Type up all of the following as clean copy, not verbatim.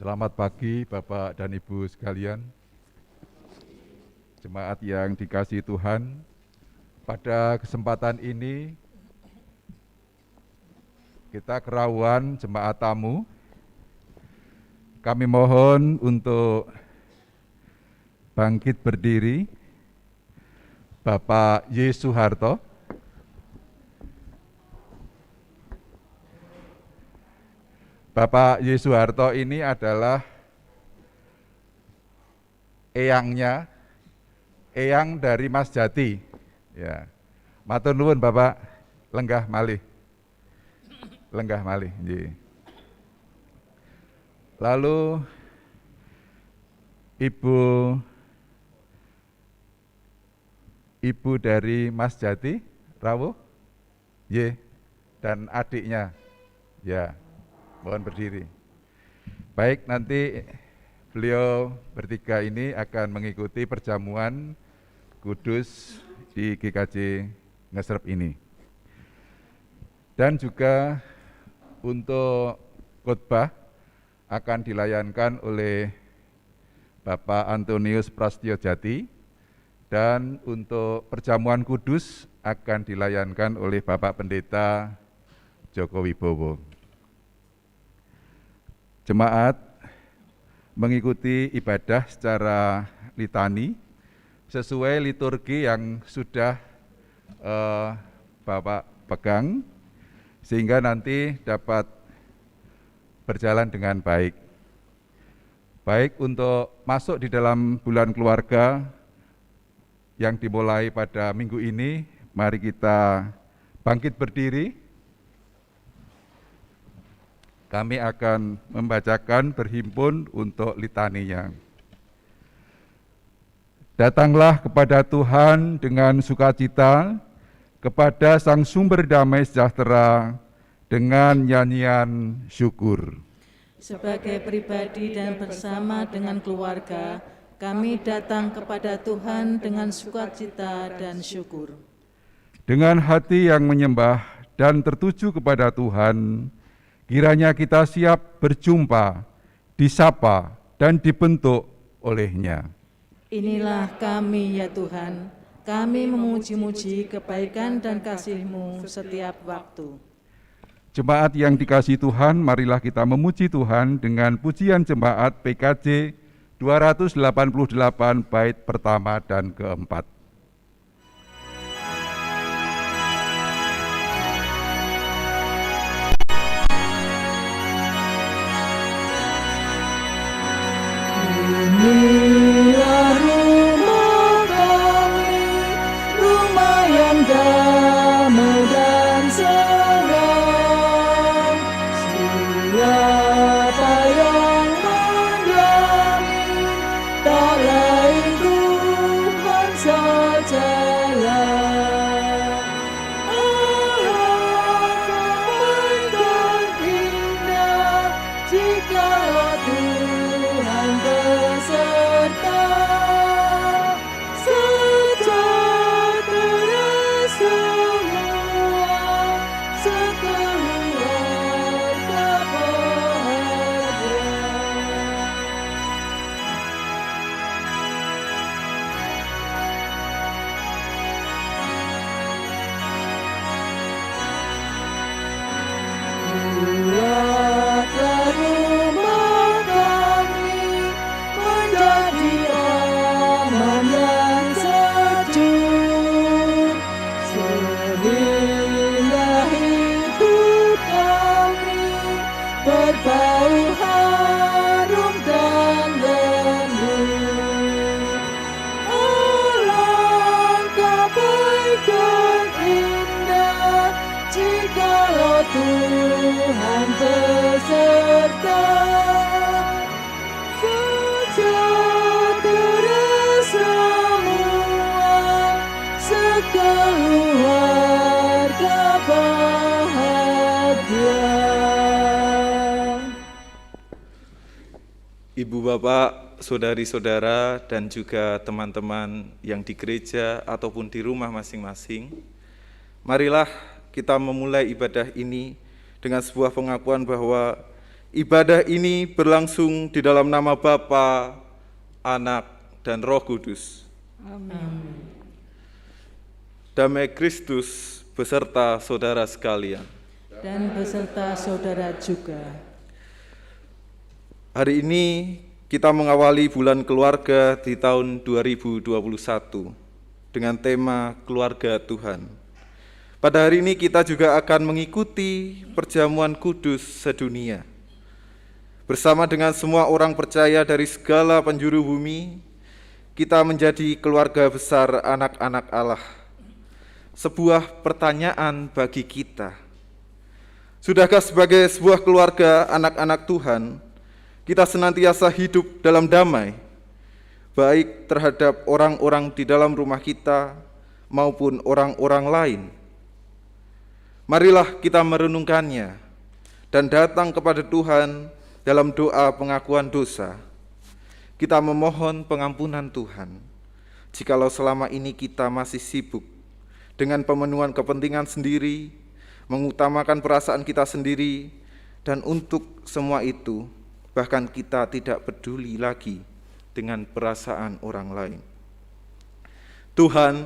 Selamat pagi Bapak dan Ibu sekalian, jemaat yang dikasihi Tuhan. Pada kesempatan ini kita kerawan jemaat tamu. Kami mohon untuk bangkit berdiri. Bapak Y. Soeharto. Bapak Y. Soeharto ini adalah eyang dari Mas Jati. Ya. Matur nuwun Bapak, lenggah malih. Lalu ibu dari Mas Jati, rawuh, dan adiknya, ya, mohon berdiri. Baik, nanti beliau bertiga ini akan mengikuti perjamuan kudus di GKJ Ngesrep ini. Dan juga untuk khotbah akan dilayankan oleh Bapak Antonius Prastyo Jati, dan untuk perjamuan kudus akan dilayankan oleh Bapak Pendeta Joko Wibowo. Jemaat mengikuti ibadah secara litani sesuai liturgi yang sudah Bapak pegang, sehingga nanti dapat berjalan dengan baik. Baik untuk masuk di dalam bulan keluarga yang dimulai pada minggu ini, mari kita bangkit berdiri. Kami akan membacakan berhimpun untuk litaninya. Datanglah kepada Tuhan dengan sukacita, kepada Sang Sumber Damai Sejahtera dengan nyanyian syukur. Sebagai pribadi dan bersama dengan keluarga, kami datang kepada Tuhan dengan sukacita dan syukur. Dengan hati yang menyembah dan tertuju kepada Tuhan, kiranya kita siap berjumpa, disapa, dan dibentuk oleh-Nya. Inilah kami ya Tuhan, kami memuji-muji kebaikan dan kasih-Mu setiap waktu. Jemaat yang dikasihi Tuhan, marilah kita memuji Tuhan dengan pujian jemaat PKJ 288 bait pertama dan keempat. Inilah rumah kami, rumah yang damai dan senang. Siapa yang mendiami, tak lain Tuhan sajalah. Alangkah baik dan indah jikalau Tuhan beserta, sejahtera semua, sekeluarga bahagia. Buatlah rumah kami menjadi aman yang sejuk, sehingga hidup kami berbau harum dan lembut. Alangkah baik dan indah jikalau Tuhan beserta, sejahtera semua, sekeluarga bahagia. Ibu bapak, saudari-saudara, dan juga teman-teman yang di gereja ataupun di rumah masing-masing, marilah kita memulai ibadah ini dengan sebuah pengakuan bahwa Ibadah ini berlangsung di dalam nama Bapa, Anak, dan Roh Kudus. Amin. Damai Kristus beserta saudara sekalian. Dan beserta saudara juga. Hari ini kita mengawali bulan keluarga di tahun 2021 dengan tema Keluarga Tuhan. Pada hari ini kita juga akan mengikuti perjamuan kudus sedunia. Bersama dengan semua orang percaya dari segala penjuru bumi, kita menjadi keluarga besar anak-anak Allah. Sebuah pertanyaan bagi kita. Sudahkah sebagai sebuah keluarga anak-anak Tuhan, kita senantiasa hidup dalam damai, baik terhadap orang-orang di dalam rumah kita maupun orang-orang lain? Marilah kita merenungkannya dan datang kepada Tuhan dalam doa pengakuan dosa. Kita memohon pengampunan Tuhan, jikalau selama ini kita masih sibuk dengan pemenuhan kepentingan sendiri, mengutamakan perasaan kita sendiri, dan untuk semua itu, bahkan kita tidak peduli lagi dengan perasaan orang lain. Tuhan,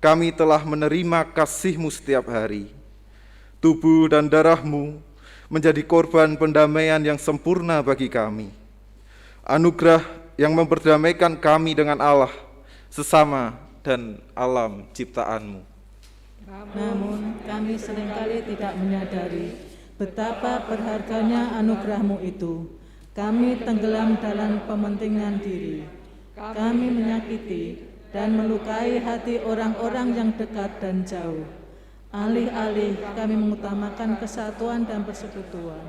kami telah menerima kasih-Mu setiap hari. Tubuh dan darah-Mu menjadi korban pendamaian yang sempurna bagi kami. Anugerah yang memperdamaikan kami dengan Allah, sesama, dan alam ciptaan-Mu. Namun kami seringkali tidak menyadari betapa berharganya anugerah-Mu itu. Kami tenggelam dalam pementingan diri. Kami menyakiti dan melukai hati orang-orang yang dekat dan jauh. Alih-alih kami mengutamakan kesatuan dan persekutuan,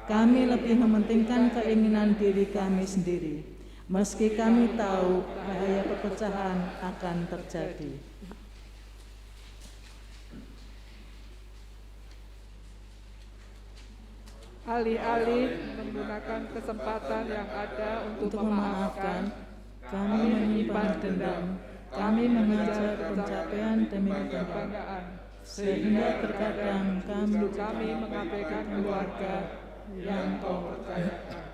kami lebih mementingkan keinginan diri kami sendiri, meski kami tahu bahaya perpecahan akan terjadi. Alih-alih menggunakan kesempatan yang ada untuk memaafkan, kami menyimpan dendam, kami mengejar pencapaian demi kebanggaan, sehingga terkadang kami mengabaikan keluarga yang Kau percayakan.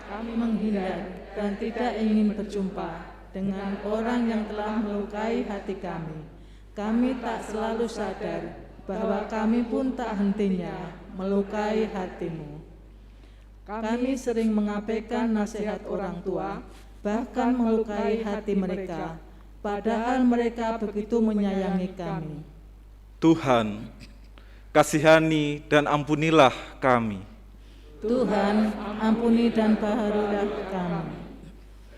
Kami menghindar dan tidak ingin berjumpa dengan orang yang telah melukai hati kami. Kami tak selalu sadar bahwa kami pun tak hentinya melukai hati-Mu. Kami sering mengabaikan nasihat orang tua, bahkan melukai hati mereka, padahal mereka begitu menyayangi kami. Tuhan, kasihani dan ampunilah kami. Tuhan, ampuni dan baharulah kami.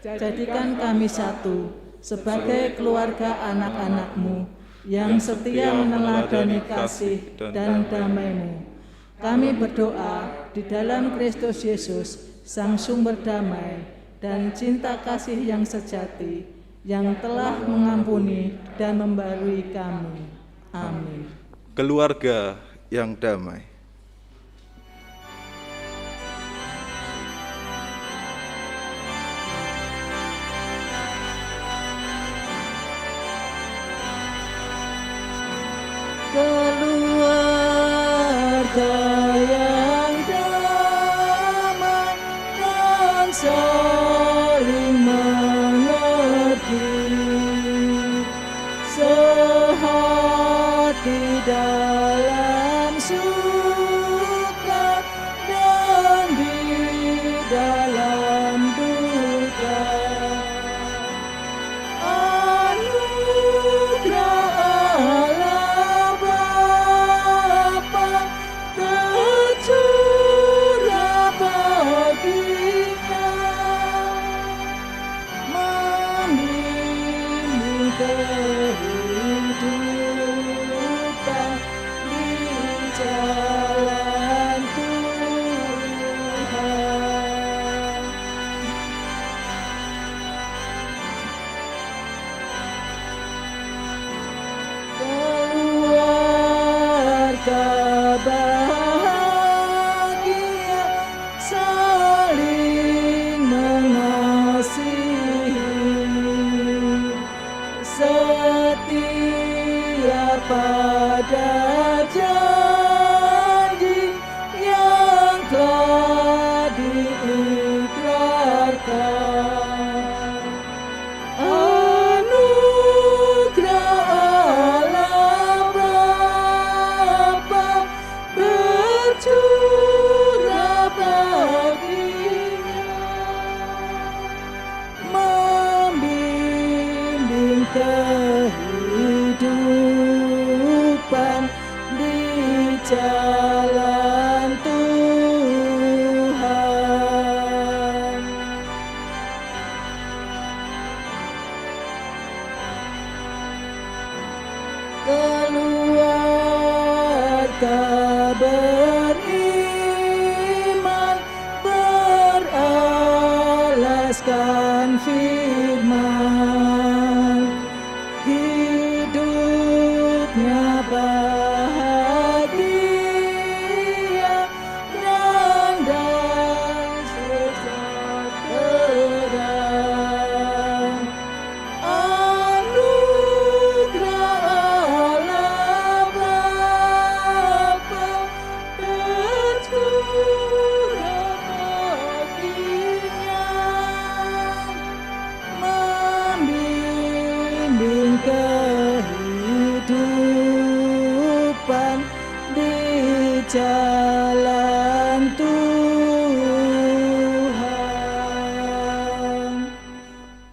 Jadikan kami satu sebagai keluarga anak-anak-Mu yang setia meneladani kasih dan damai-Mu. Kami berdoa di dalam Kristus Yesus, Sang Sumber Damai dan cinta kasih yang sejati, yang telah mengampuni dan membarui kami. Amin. Keluarga yang damai. Keluarga yang damai dan saling mengerti, sehati dalam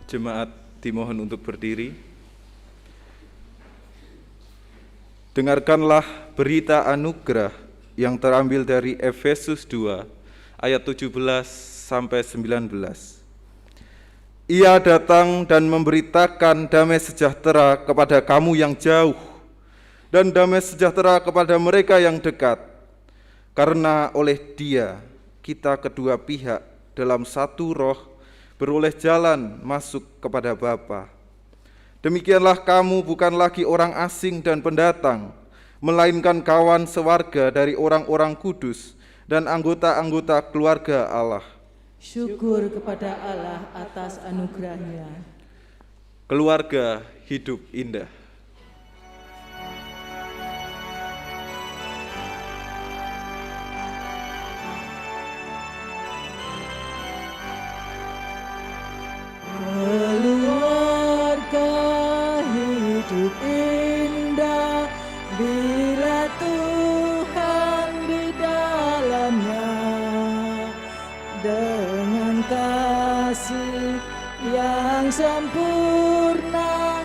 Jemaat dimohon untuk berdiri. Dengarkanlah berita anugerah yang terambil dari Efesus 2 ayat 17 sampai 19. Ia datang dan memberitakan damai sejahtera kepada kamu yang jauh dan damai sejahtera kepada mereka yang dekat. Karena oleh Dia kita kedua pihak dalam satu roh beroleh jalan masuk kepada Bapa. Demikianlah kamu bukan lagi orang asing dan pendatang, melainkan kawan sewarga dari orang-orang kudus dan anggota-anggota keluarga Allah. Syukur kepada Allah atas anugerahnya. Keluarga hidup indah. Keluarga hidup indah bila Tuhan di dalamnya, dengan kasih yang sempurna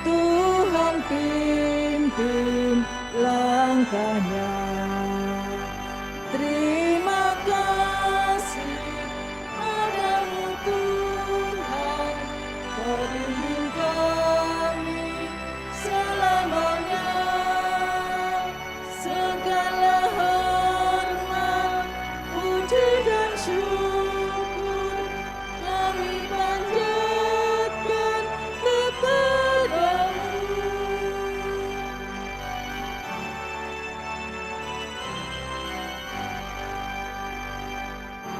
Tuhan pimpin langkahnya. Terima kasih padamu Tuhan, Kau bimbing kami selamanya. Segala hormat, puji dan syukur kami panjatkan kepadamu.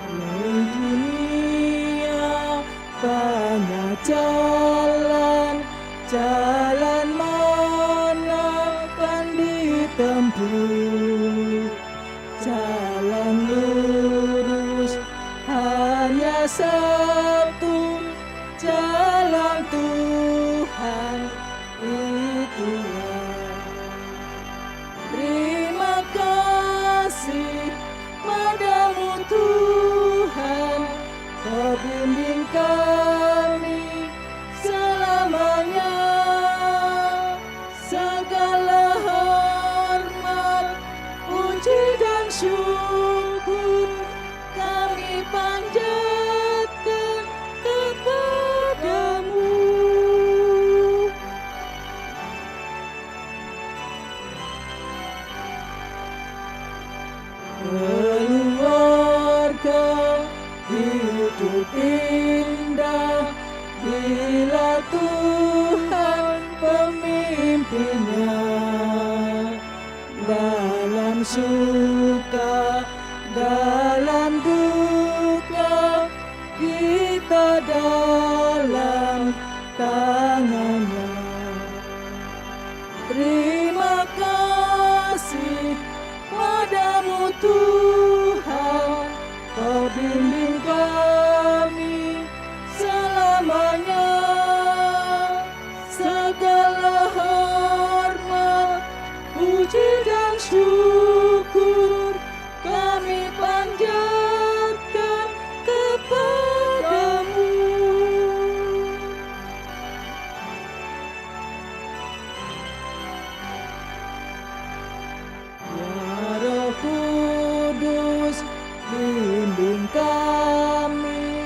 Di dunia banyak jalan, jalan mana yang ditempuh? Jalan lurus hanya satu, jalan Tuhan itulah. Terima kasih padamu Tuhan, Kau bimbing kami selamanya. Segala hormat, puji dan syukur kami panjatkan kepadamu. Keluarga hidup indah bila Tuhan pemimpinnya. Dalam suka, dalam duka, kita dalam tangannya. Terima kasih padamu Tuhan, Kau bimbing kami selamanya. Segala hormat, puji dan syukur kami panjatkan kepadamu. Ya Roh Kudus, bimbing kami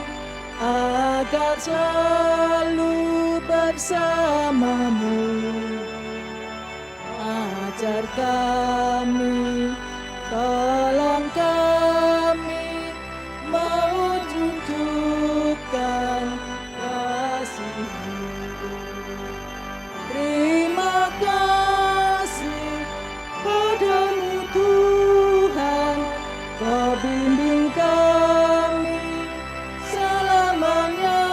agar selalu bersamamu. Ajar kami, tolong kami mewujudkan kasih-Mu. Terima kasih padamu Tuhan, Kau bimbing kami selamanya.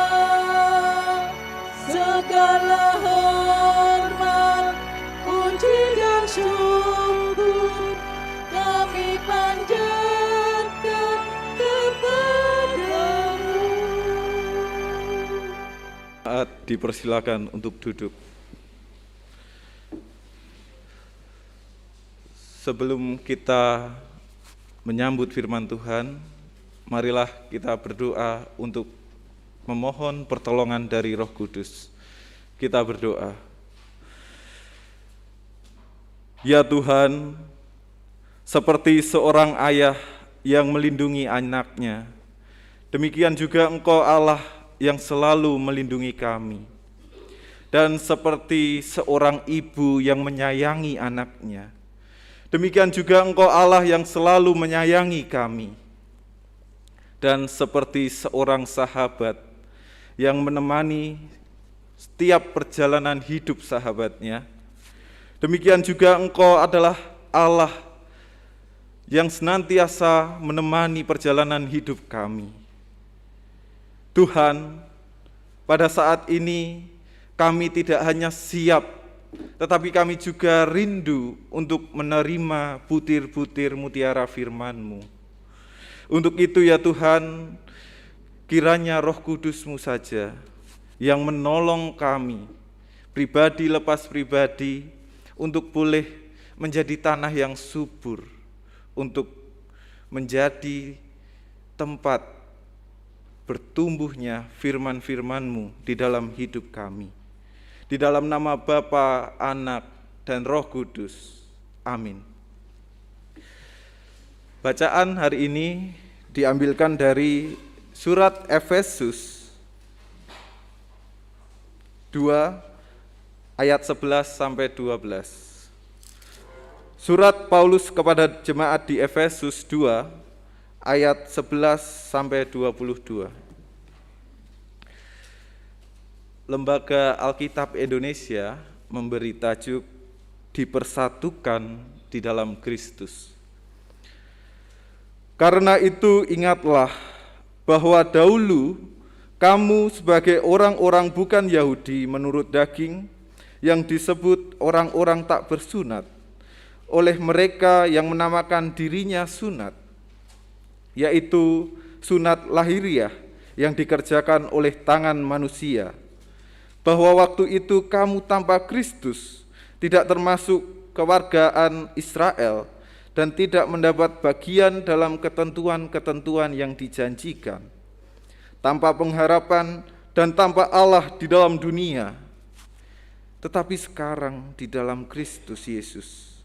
Segala hormat, puji dan syukur kami panjatkan kepadamu. Saat dipersilakan untuk duduk. Sebelum kita menyambut firman Tuhan, marilah kita berdoa untuk memohon pertolongan dari Roh Kudus. Kita berdoa. Ya Tuhan, seperti seorang ayah yang melindungi anaknya, demikian juga Engkau Allah yang selalu melindungi kami. Dan seperti seorang ibu yang menyayangi anaknya, demikian juga Engkau Allah yang selalu menyayangi kami. Dan seperti seorang sahabat yang menemani setiap perjalanan hidup sahabatnya, demikian juga Engkau adalah Allah yang senantiasa menemani perjalanan hidup kami. Tuhan, pada saat ini kami tidak hanya siap, tetapi kami juga rindu untuk menerima butir-butir mutiara firman-Mu. Untuk itu ya Tuhan, kiranya Roh Kudus-Mu saja yang menolong kami, pribadi lepas pribadi, untuk boleh menjadi tanah yang subur, untuk menjadi tempat bertumbuhnya firman-firman-Mu di dalam hidup kami. Di dalam nama Bapa, Anak, dan Roh Kudus. Amin. Bacaan hari ini diambilkan dari surat Efesus 2 ayat 11 sampai 12. Surat Paulus kepada jemaat di Efesus 2 ayat 11 sampai 22. Lembaga Alkitab Indonesia memberi tajuk Dipersatukan di dalam Kristus. Karena itu ingatlah bahwa dahulu kamu sebagai orang-orang bukan Yahudi menurut daging yang disebut orang-orang tak bersunat oleh mereka yang menamakan dirinya sunat, yaitu sunat lahiriah yang dikerjakan oleh tangan manusia, bahwa waktu itu kamu tanpa Kristus tidak termasuk kewargaan Israel dan tidak mendapat bagian dalam ketentuan-ketentuan yang dijanjikan, tanpa pengharapan dan tanpa Allah di dalam dunia. Tetapi sekarang di dalam Kristus Yesus,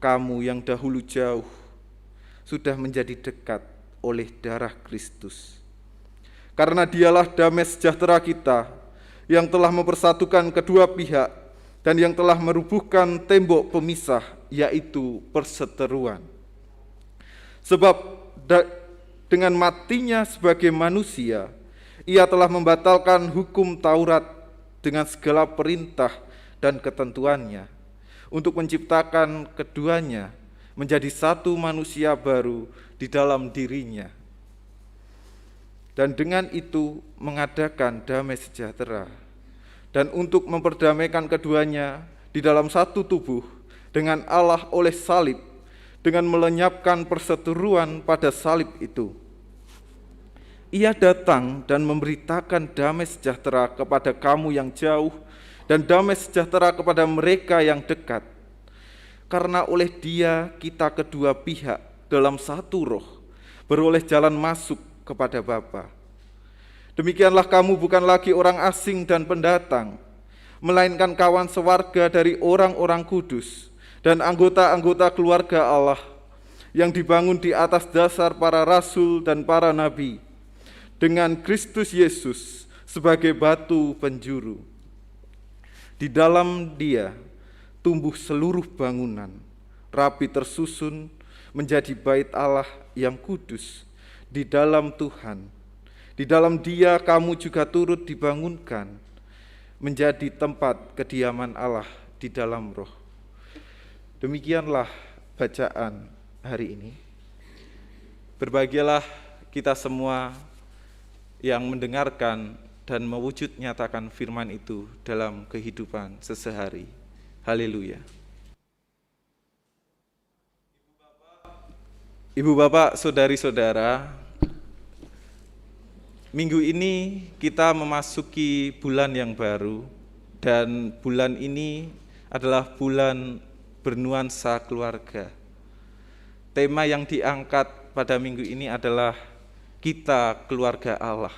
kamu yang dahulu jauh sudah menjadi dekat oleh darah Kristus. Karena Dialah damai sejahtera kita, yang telah mempersatukan kedua pihak dan yang telah merubuhkan tembok pemisah, yaitu perseteruan. Sebab dengan matinya sebagai manusia, Ia telah membatalkan hukum Taurat dengan segala perintah dan ketentuannya, untuk menciptakan keduanya menjadi satu manusia baru di dalam dirinya. Dan dengan itu mengadakan damai sejahtera, dan untuk memperdamaikan keduanya di dalam satu tubuh dengan Allah oleh salib, dengan melenyapkan perseteruan pada salib itu. Ia datang dan memberitakan damai sejahtera kepada kamu yang jauh, dan damai sejahtera kepada mereka yang dekat. Karena oleh Dia kita kedua pihak dalam satu roh beroleh jalan masuk kepada Bapa. Demikianlah kamu bukan lagi orang asing dan pendatang, melainkan kawan sewarga dari orang-orang kudus dan anggota-anggota keluarga Allah yang dibangun di atas dasar para rasul dan para nabi, dengan Kristus Yesus sebagai batu penjuru. Di dalam Dia tumbuh seluruh bangunan, rapi tersusun menjadi bait Allah yang kudus di dalam Tuhan. Di dalam Dia kamu juga turut dibangunkan menjadi tempat kediaman Allah di dalam Roh. Demikianlah bacaan hari ini. Berbahagialah kita semua yang mendengarkan dan mewujud nyatakan firman itu dalam kehidupan sehari-hari. Haleluya. Ibu bapak, saudari-saudara, minggu ini kita memasuki bulan yang baru, dan bulan ini adalah bulan bernuansa keluarga. Tema yang diangkat pada minggu ini adalah kita keluarga Allah.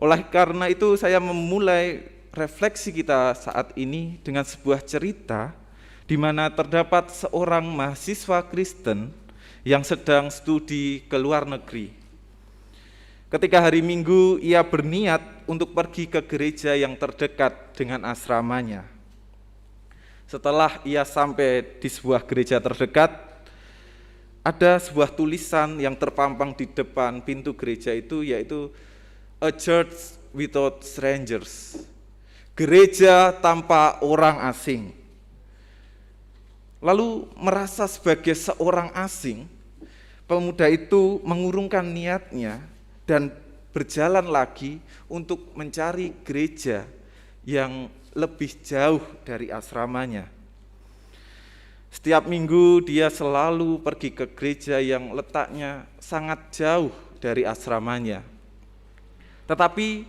Oleh karena itu saya memulai refleksi kita saat ini dengan sebuah cerita di mana terdapat seorang mahasiswa Kristen yang sedang studi ke luar negeri. Ketika hari Minggu ia berniat untuk pergi ke gereja yang terdekat dengan asramanya. Setelah ia sampai di sebuah gereja terdekat, ada sebuah tulisan yang terpampang di depan pintu gereja itu, yaitu A Church Without Strangers, gereja tanpa orang asing. Lalu merasa sebagai seorang asing, pemuda itu mengurungkan niatnya dan berjalan lagi untuk mencari gereja yang lebih jauh dari asramanya. Setiap minggu dia selalu pergi ke gereja yang letaknya sangat jauh dari asramanya. Tetapi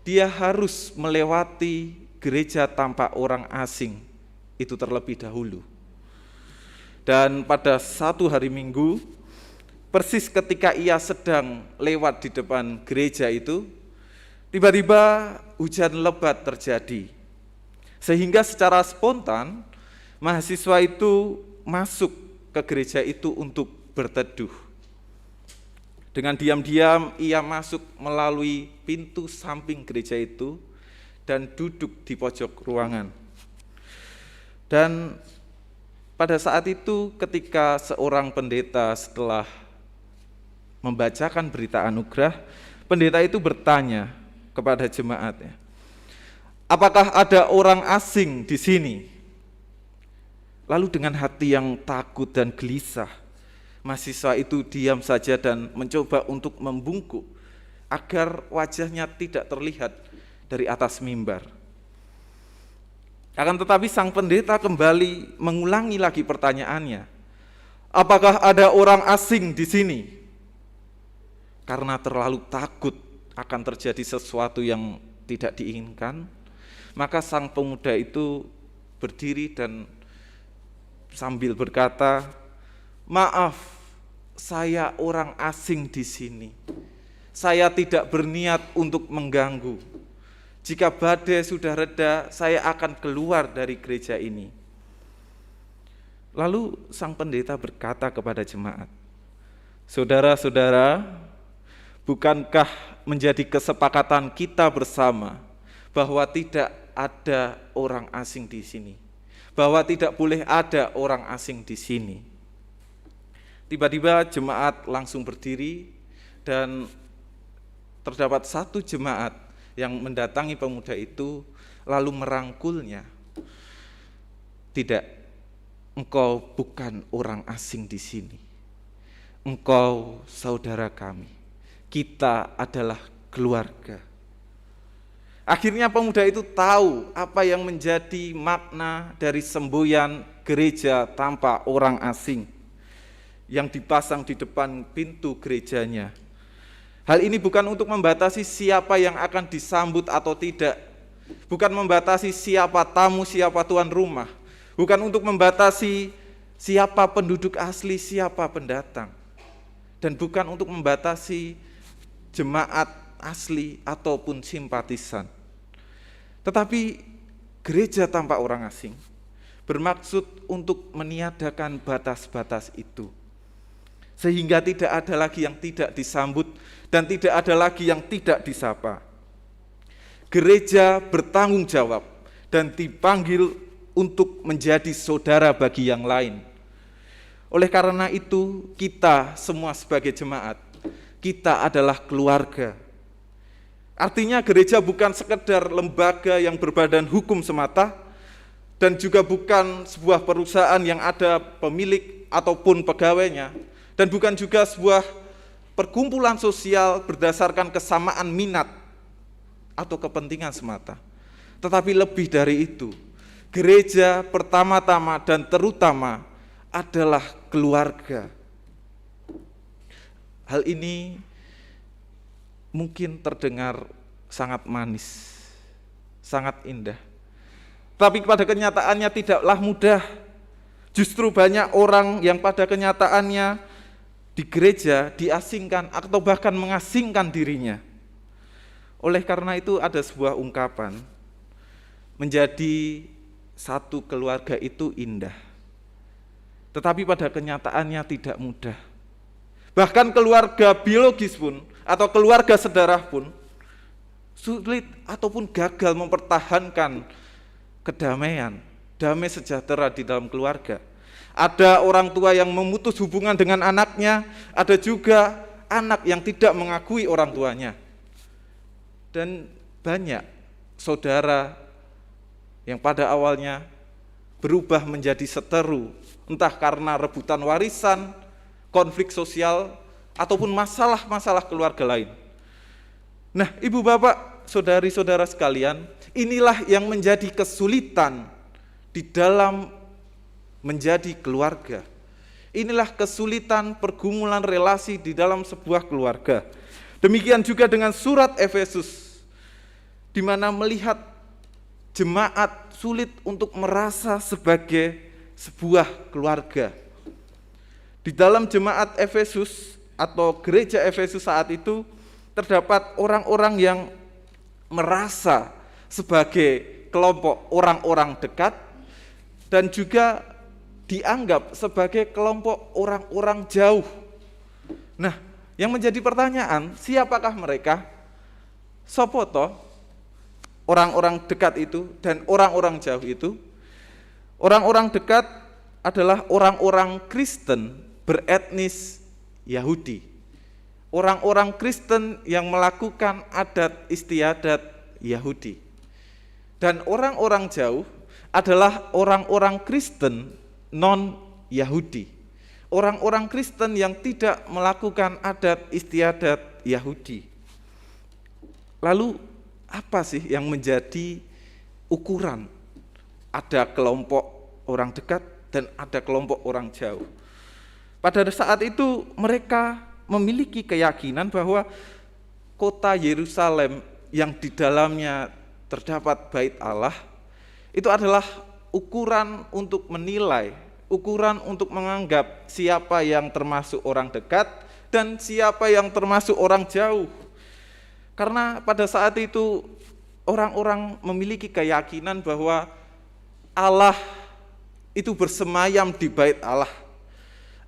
dia harus melewati gereja tanpa orang asing itu terlebih dahulu. Dan pada satu hari Minggu, persis ketika ia sedang lewat di depan gereja itu, tiba-tiba hujan lebat terjadi. Sehingga secara spontan, mahasiswa itu masuk ke gereja itu untuk berteduh. Dengan diam-diam ia masuk melalui pintu samping gereja itu dan duduk di pojok ruangan. Dan pada saat itu ketika seorang pendeta setelah membacakan berita anugerah, pendeta itu bertanya kepada jemaatnya, apakah ada orang asing di sini? Lalu dengan hati yang takut dan gelisah, mahasiswa itu diam saja dan mencoba untuk membungkuk agar wajahnya tidak terlihat dari atas mimbar. Akan tetapi sang pendeta kembali mengulangi lagi pertanyaannya, apakah ada orang asing di sini? Karena terlalu takut akan terjadi sesuatu yang tidak diinginkan, maka sang pemuda itu berdiri dan sambil berkata, maaf, saya orang asing di sini. Saya tidak berniat untuk mengganggu. Jika badai sudah reda, saya akan keluar dari gereja ini. Lalu sang pendeta berkata kepada jemaat, saudara-saudara, bukankah menjadi kesepakatan kita bersama bahwa tidak ada orang asing di sini? Bahwa tidak boleh ada orang asing di sini. Tiba-tiba jemaat langsung berdiri dan terdapat satu jemaat yang mendatangi pemuda itu lalu merangkulnya. Tidak, engkau bukan orang asing di sini. Engkau saudara kami. Kita adalah keluarga. Akhirnya pemuda itu tahu apa yang menjadi makna dari semboyan gereja tanpa orang asing yang dipasang di depan pintu gerejanya. Hal ini bukan untuk membatasi siapa yang akan disambut atau tidak, bukan membatasi siapa tamu, siapa tuan rumah, bukan untuk membatasi siapa penduduk asli, siapa pendatang, dan bukan untuk membatasi jemaat asli ataupun simpatisan. Tetapi gereja tanpa orang asing bermaksud untuk meniadakan batas-batas itu, sehingga tidak ada lagi yang tidak disambut dan tidak ada lagi yang tidak disapa. Gereja bertanggung jawab dan dipanggil untuk menjadi saudara bagi yang lain. Oleh karena itu, kita semua sebagai jemaat, kita adalah keluarga. Artinya gereja bukan sekedar lembaga yang berbadan hukum semata, dan juga bukan sebuah perusahaan yang ada pemilik ataupun pegawainya, dan bukan juga sebuah perkumpulan sosial berdasarkan kesamaan minat atau kepentingan semata. Tetapi lebih dari itu, gereja pertama-tama dan terutama adalah keluarga. Hal ini mungkin terdengar sangat manis, sangat indah. Tapi pada kenyataannya tidaklah mudah. Justru banyak orang yang pada kenyataannya di gereja diasingkan atau bahkan mengasingkan dirinya. Oleh karena itu ada sebuah ungkapan, menjadi satu keluarga itu indah, tetapi pada kenyataannya tidak mudah. Bahkan keluarga biologis pun, atau keluarga sedarah pun, sulit ataupun gagal mempertahankan kedamaian, damai sejahtera di dalam keluarga. Ada orang tua yang memutus hubungan dengan anaknya, ada juga anak yang tidak mengakui orang tuanya. Dan banyak saudara yang pada awalnya berubah menjadi seteru, entah karena rebutan warisan, konflik sosial, ataupun masalah-masalah keluarga lain. Nah, ibu bapak, saudari-saudara sekalian, inilah yang menjadi kesulitan di dalam menjadi keluarga. Inilah kesulitan pergumulan relasi di dalam sebuah keluarga. Demikian juga dengan surat Efesus, di mana melihat jemaat sulit untuk merasa sebagai sebuah keluarga. Di dalam jemaat Efesus atau gereja Efesus saat itu terdapat orang-orang yang merasa sebagai kelompok orang-orang dekat dan juga dianggap sebagai kelompok orang-orang jauh. Nah, yang menjadi pertanyaan, siapakah mereka? Sopoto, orang-orang dekat itu dan orang-orang jauh itu. Orang-orang dekat adalah orang-orang Kristen beretnis Yahudi. Orang-orang Kristen yang melakukan adat istiadat Yahudi. Dan orang-orang jauh adalah orang-orang Kristen non-Yahudi. Orang-orang Kristen yang tidak melakukan adat istiadat Yahudi. Lalu apa sih yang menjadi ukuran? Ada kelompok orang dekat dan ada kelompok orang jauh. Pada saat itu mereka memiliki keyakinan bahwa kota Yerusalem yang di dalamnya terdapat bait Allah itu adalah ukuran untuk menilai, ukuran untuk menganggap siapa yang termasuk orang dekat dan siapa yang termasuk orang jauh. Karena pada saat itu orang-orang memiliki keyakinan bahwa Allah itu bersemayam di bait Allah.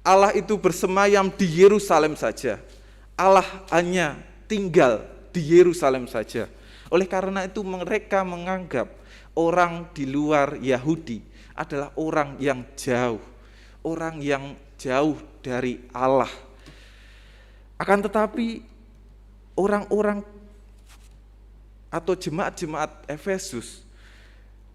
Allah itu bersemayam di Yerusalem saja. Allah hanya tinggal di Yerusalem saja. Oleh karena itu mereka menganggap orang di luar Yahudi adalah orang yang jauh dari Allah. Akan tetapi orang-orang atau jemaat-jemaat Efesus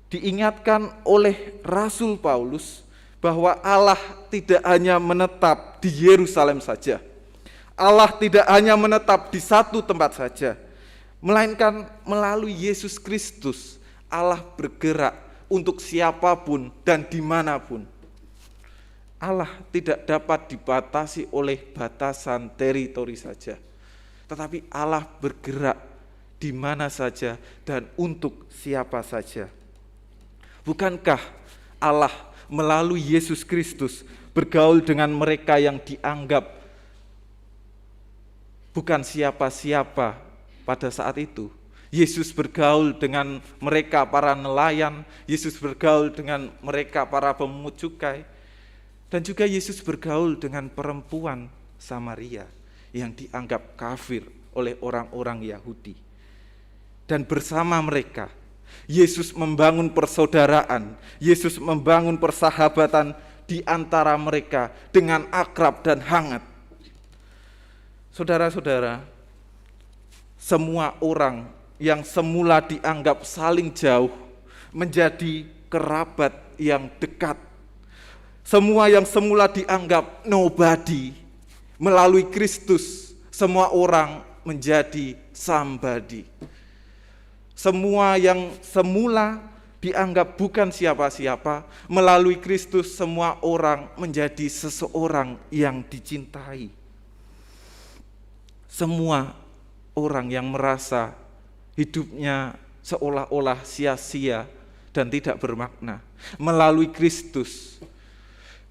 diingatkan oleh Rasul Paulus bahwa Allah tidak hanya menetap di Yerusalem saja. Allah tidak hanya menetap di satu tempat saja, melainkan melalui Yesus Kristus Allah bergerak untuk siapapun dan dimanapun. Allah tidak dapat dibatasi oleh batasan teritori saja, tetapi Allah bergerak di mana saja dan untuk siapa saja. Bukankah Allah melalui Yesus Kristus bergaul dengan mereka yang dianggap bukan siapa-siapa pada saat itu? Yesus bergaul dengan mereka para nelayan, Yesus bergaul dengan mereka para pemungut cukai, dan juga Yesus bergaul dengan perempuan Samaria yang dianggap kafir oleh orang-orang Yahudi. Dan bersama mereka, Yesus membangun persaudaraan, Yesus membangun persahabatan di antara mereka dengan akrab dan hangat. Saudara-saudara, semua orang yang semula dianggap saling jauh menjadi kerabat yang dekat. Semua yang semula dianggap nobody, melalui Kristus semua orang menjadi somebody. Semua yang semula dianggap bukan siapa-siapa, melalui Kristus semua orang menjadi seseorang yang dicintai. Semua orang yang merasa hidupnya seolah-olah sia-sia dan tidak bermakna, melalui Kristus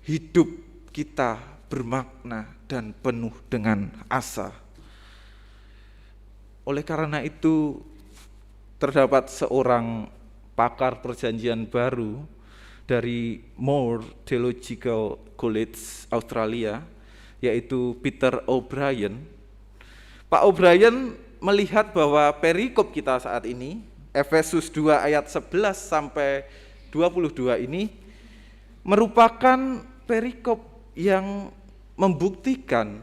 hidup kita bermakna dan penuh dengan asa. Oleh karena itu, terdapat seorang pakar perjanjian baru dari Moore Theological College Australia, yaitu Peter O'Brien. Pak O'Brien melihat bahwa perikop kita saat ini, Efesus 2 ayat 11 sampai 22 ini, merupakan perikop yang membuktikan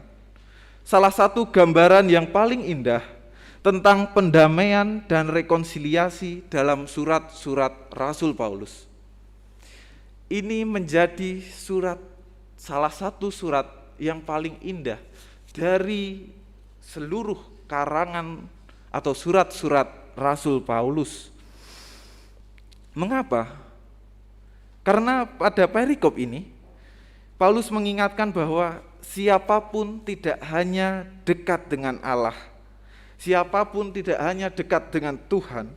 salah satu gambaran yang paling indah tentang pendamaian dan rekonsiliasi dalam surat-surat Rasul Paulus. Ini menjadi salah satu surat yang paling indah dari seluruh karangan atau surat-surat Rasul Paulus. Mengapa? Karena pada perikop ini Paulus mengingatkan bahwa siapapun tidak hanya dekat dengan Allah, siapapun tidak hanya dekat dengan Tuhan,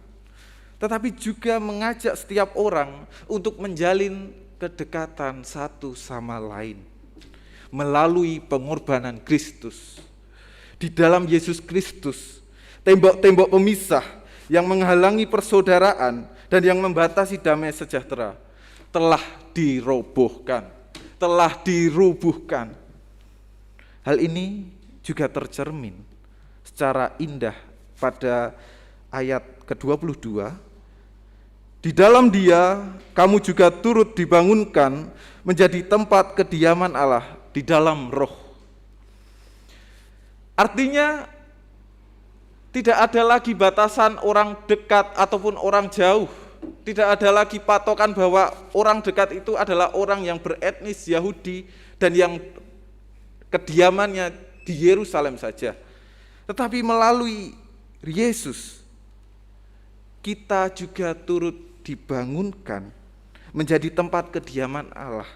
tetapi juga mengajak setiap orang untuk menjalin kedekatan satu sama lain melalui pengorbanan Kristus. Di dalam Yesus Kristus, tembok-tembok pemisah yang menghalangi persaudaraan dan yang membatasi damai sejahtera telah dirobohkan, telah dirubuhkan. Hal ini juga tercermin secara indah pada ayat ke-22. Di dalam Dia kamu juga turut dibangunkan menjadi tempat kediaman Allah di dalam Roh. Artinya tidak ada lagi batasan orang dekat ataupun orang jauh. Tidak ada lagi patokan bahwa orang dekat itu adalah orang yang beretnis Yahudi dan yang kediamannya di Yerusalem saja. Tetapi melalui Yesus, kita juga turut dibangunkan menjadi tempat kediaman Allah.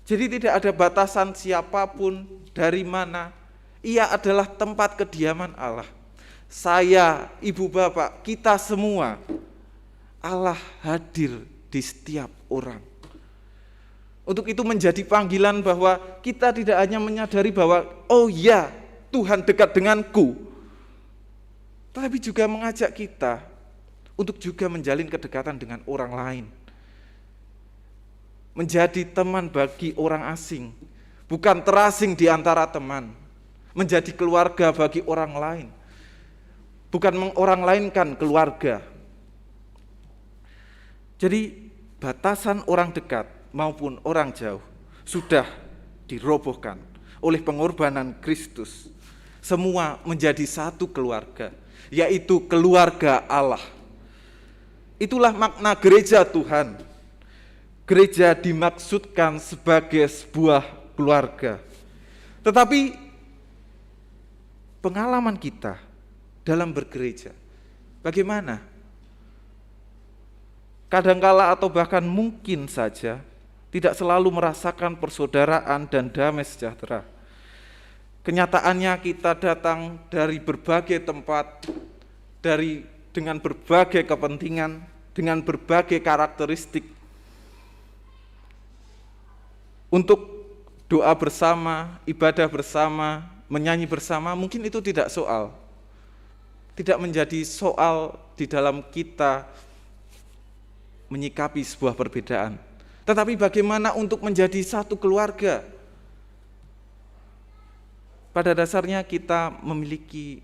Jadi tidak ada batasan siapapun dari mana, ia adalah tempat kediaman Allah. Saya, ibu bapak, kita semua, Allah hadir di setiap orang. Untuk itu menjadi panggilan bahwa kita tidak hanya menyadari bahwa oh ya, Tuhan dekat denganku, tetapi juga mengajak kita untuk juga menjalin kedekatan dengan orang lain. Menjadi teman bagi orang asing, bukan terasing di antara teman. Menjadi keluarga bagi orang lain, bukan orang lain kan keluarga. Jadi batasan orang dekat maupun orang jauh sudah dirobohkan oleh pengorbanan Kristus. Semua menjadi satu keluarga, yaitu keluarga Allah. Itulah makna gereja Tuhan. Gereja dimaksudkan sebagai sebuah keluarga. Tetapi pengalaman kita dalam bergereja, bagaimana? Kadangkala atau bahkan mungkin saja tidak selalu merasakan persaudaraan dan damai sejahtera. Kenyataannya kita datang dari berbagai tempat, dengan berbagai kepentingan, dengan berbagai karakteristik. Untuk doa bersama, ibadah bersama, menyanyi bersama, mungkin itu tidak menjadi soal di dalam kita menyikapi sebuah perbedaan. Tetapi bagaimana untuk menjadi satu keluarga? Pada dasarnya kita memiliki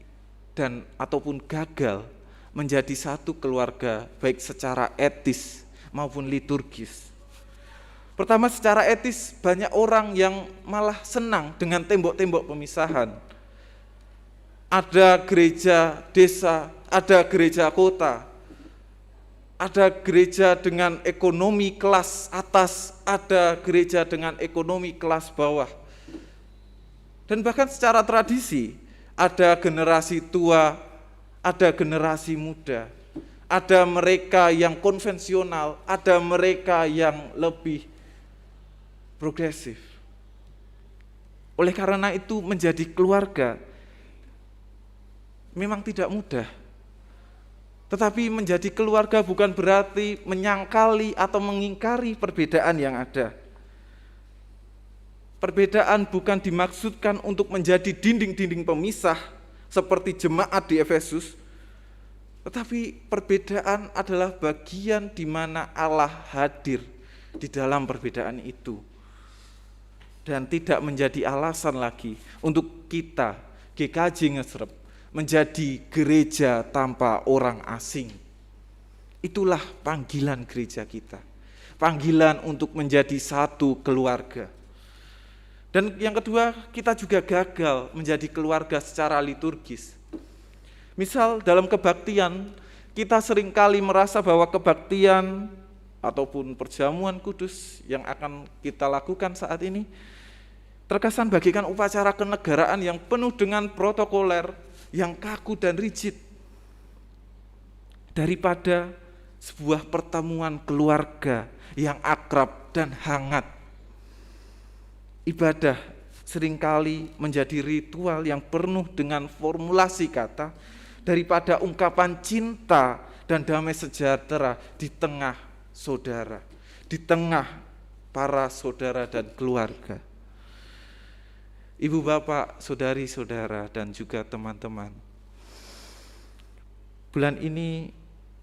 ataupun gagal menjadi satu keluarga, baik secara etis maupun liturgis. Pertama, secara etis banyak orang yang malah senang dengan tembok-tembok pemisahan. Ada gereja desa, ada gereja kota, ada gereja dengan ekonomi kelas atas, ada gereja dengan ekonomi kelas bawah. Dan bahkan secara tradisi, ada generasi tua, ada generasi muda, ada mereka yang konvensional, ada mereka yang lebih progresif. Oleh karena itu menjadi keluarga memang tidak mudah. Tetapi menjadi keluarga bukan berarti menyangkali atau mengingkari perbedaan yang ada. Perbedaan bukan dimaksudkan untuk menjadi dinding-dinding pemisah seperti jemaat di Efesus, tetapi perbedaan adalah bagian di mana Allah hadir di dalam perbedaan itu. Dan tidak menjadi alasan lagi untuk kita, GKJ Ngesrep, menjadi gereja tanpa orang asing. Itulah panggilan gereja kita. Panggilan untuk menjadi satu keluarga. Dan yang kedua, kita juga gagal menjadi keluarga secara liturgis. Misal dalam kebaktian, kita seringkali merasa bahwa kebaktian ataupun perjamuan kudus yang akan kita lakukan saat ini terkesan bagikan upacara kenegaraan yang penuh dengan protokoler, yang kaku dan rigid, daripada sebuah pertemuan keluarga yang akrab dan hangat. Ibadah seringkali menjadi ritual yang penuh dengan formulasi kata daripada ungkapan cinta dan damai sejahtera di tengah saudara, di tengah para saudara dan keluarga. Ibu bapak, saudari-saudara, dan juga teman-teman, bulan ini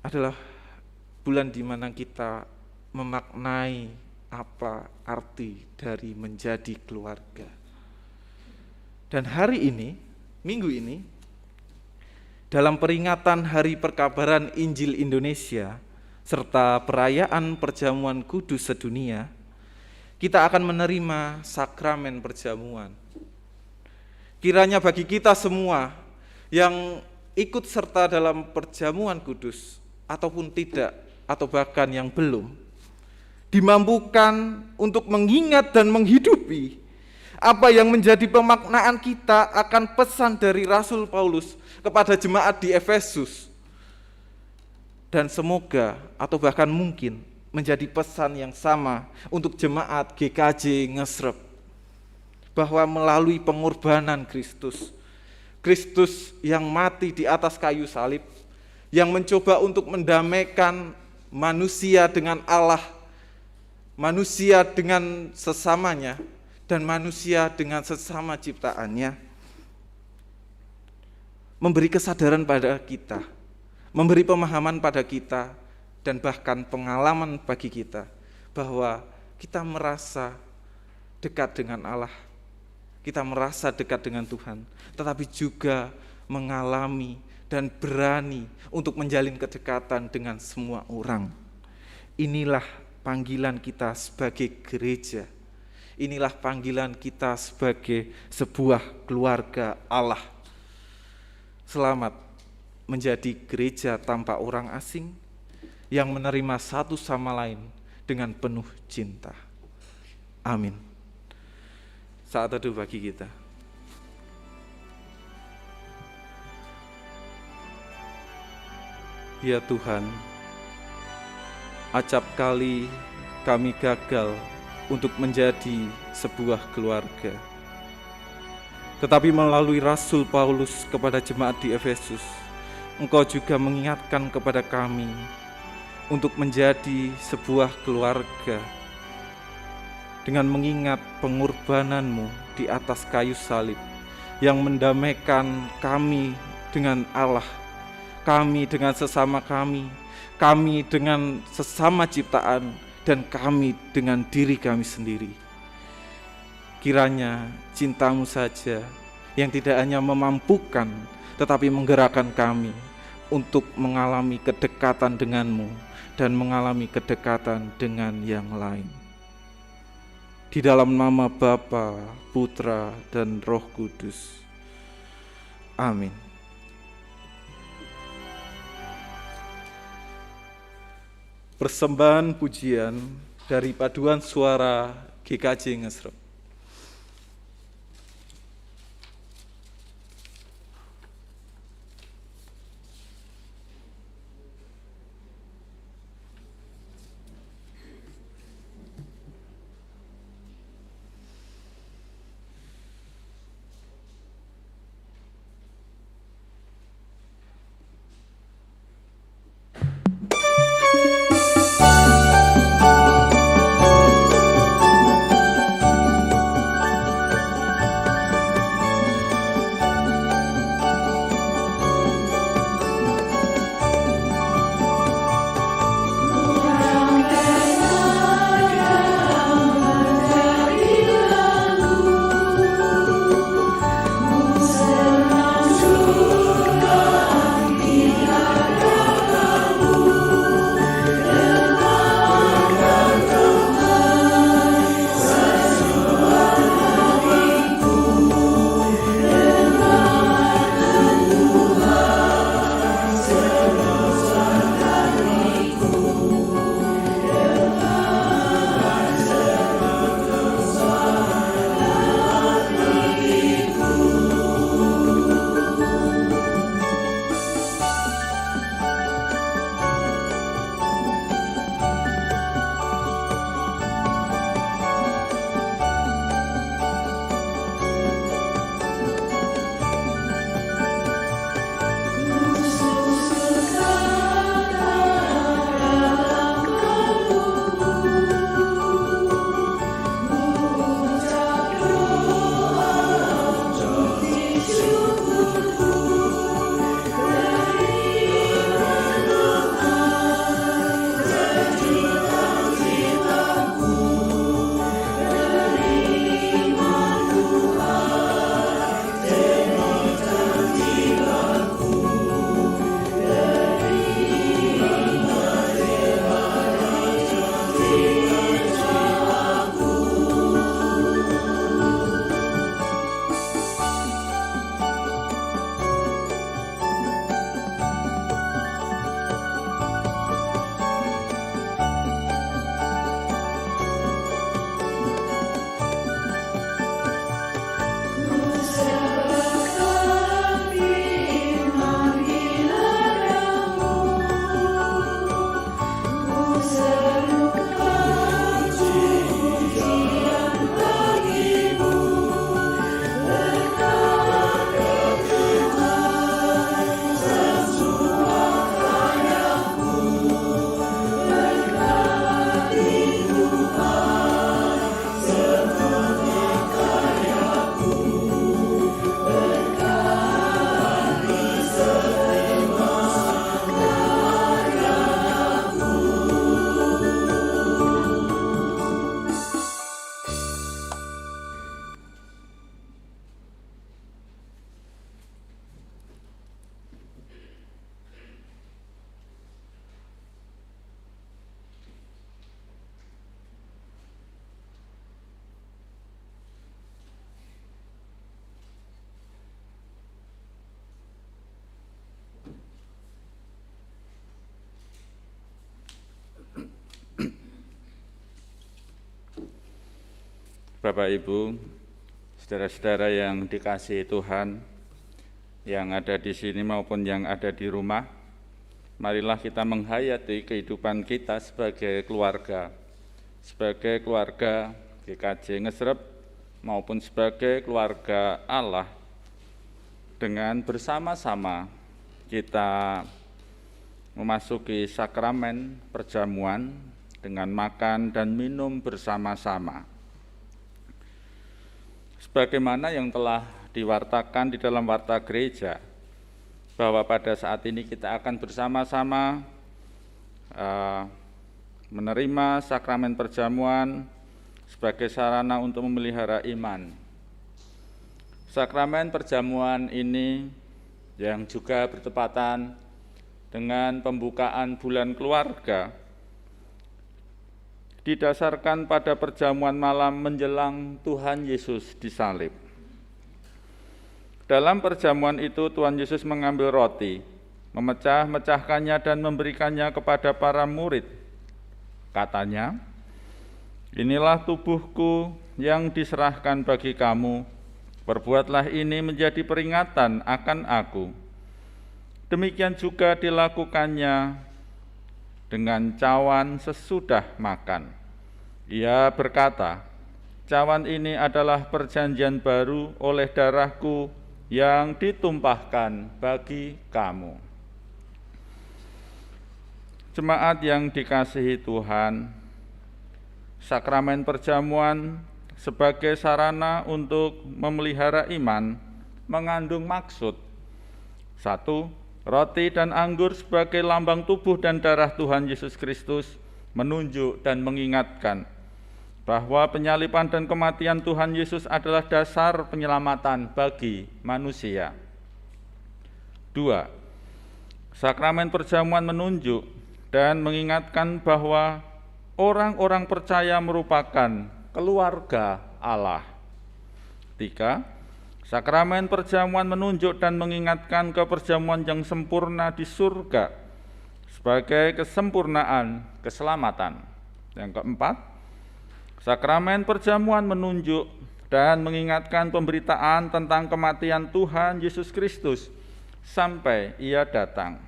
adalah bulan di mana kita memaknai apa arti dari menjadi keluarga. Dan hari ini, minggu ini, dalam peringatan Hari Perkabaran Injil Indonesia serta perayaan perjamuan kudus sedunia, kita akan menerima sakramen perjamuan. Kiranya bagi kita semua yang ikut serta dalam perjamuan kudus ataupun tidak, atau bahkan yang belum, dimampukan untuk mengingat dan menghidupi apa yang menjadi pemaknaan kita akan pesan dari Rasul Paulus kepada jemaat di Efesus. Dan semoga atau bahkan mungkin menjadi pesan yang sama untuk jemaat GKJ Ngesrep, bahwa melalui pengorbanan Kristus yang mati di atas kayu salib, yang mencoba untuk mendamaikan manusia dengan Allah, manusia dengan sesamanya, dan manusia dengan sesama ciptaannya, memberi kesadaran pada kita, memberi pemahaman pada kita, dan bahkan pengalaman bagi kita, bahwa kita merasa dekat dengan Allah, kita merasa dekat dengan Tuhan, tetapi juga mengalami dan berani untuk menjalin kedekatan dengan semua orang. Inilah panggilan kita sebagai gereja. Inilah panggilan kita sebagai sebuah keluarga Allah. Selamat menjadi gereja tanpa orang asing yang menerima satu sama lain dengan penuh cinta. Amin. Saat teduh bagi kita. Ya Tuhan, acap kali kami gagal untuk menjadi sebuah keluarga. Tetapi melalui Rasul Paulus kepada jemaat di Efesus, Engkau juga mengingatkan kepada kami untuk menjadi sebuah keluarga dengan mengingat pengorbananmu di atas kayu salib yang mendamaikan kami dengan Allah, kami dengan sesama kami dengan sesama ciptaan, dan kami dengan diri kami sendiri. Kiranya cintamu saja yang tidak hanya memampukan, tetapi menggerakkan kami untuk mengalami kedekatan denganmu dan mengalami kedekatan dengan yang lain. Di dalam nama Bapa, Putra, dan Roh Kudus. Amin. Persembahan pujian dari paduan suara GKJ Ngesrep. Bapak Ibu, saudara-saudara yang dikasihi Tuhan, yang ada di sini maupun yang ada di rumah, marilah kita menghayati kehidupan kita sebagai keluarga GKJ Ngesrep maupun sebagai keluarga Allah, dengan bersama-sama kita memasuki sakramen perjamuan dengan makan dan minum bersama-sama. Sebagaimana yang telah diwartakan di dalam warta gereja, bahwa pada saat ini kita akan bersama-sama menerima sakramen perjamuan sebagai sarana untuk memelihara iman. Sakramen perjamuan ini yang juga bertepatan dengan pembukaan bulan keluarga, didasarkan pada perjamuan malam menjelang Tuhan Yesus disalib. Dalam perjamuan itu Tuhan Yesus mengambil roti, memecah-mecahkannya dan memberikannya kepada para murid. Katanya, "Inilah tubuhku yang diserahkan bagi kamu, perbuatlah ini menjadi peringatan akan aku." Demikian juga dilakukannya dengan cawan sesudah makan. Ia berkata, "Cawan ini adalah perjanjian baru oleh darahku yang ditumpahkan bagi kamu." Jemaat yang dikasihi Tuhan, sakramen perjamuan sebagai sarana untuk memelihara iman mengandung maksud: 1. Roti dan anggur sebagai lambang tubuh dan darah Tuhan Yesus Kristus menunjuk dan mengingatkan bahwa penyaliban dan kematian Tuhan Yesus adalah dasar penyelamatan bagi manusia. 2. Sakramen perjamuan menunjuk dan mengingatkan bahwa orang-orang percaya merupakan keluarga Allah. 3. Sakramen perjamuan menunjuk dan mengingatkan ke perjamuan yang sempurna di surga sebagai kesempurnaan keselamatan. Yang keempat, sakramen perjamuan menunjuk dan mengingatkan pemberitaan tentang kematian Tuhan Yesus Kristus sampai Ia datang.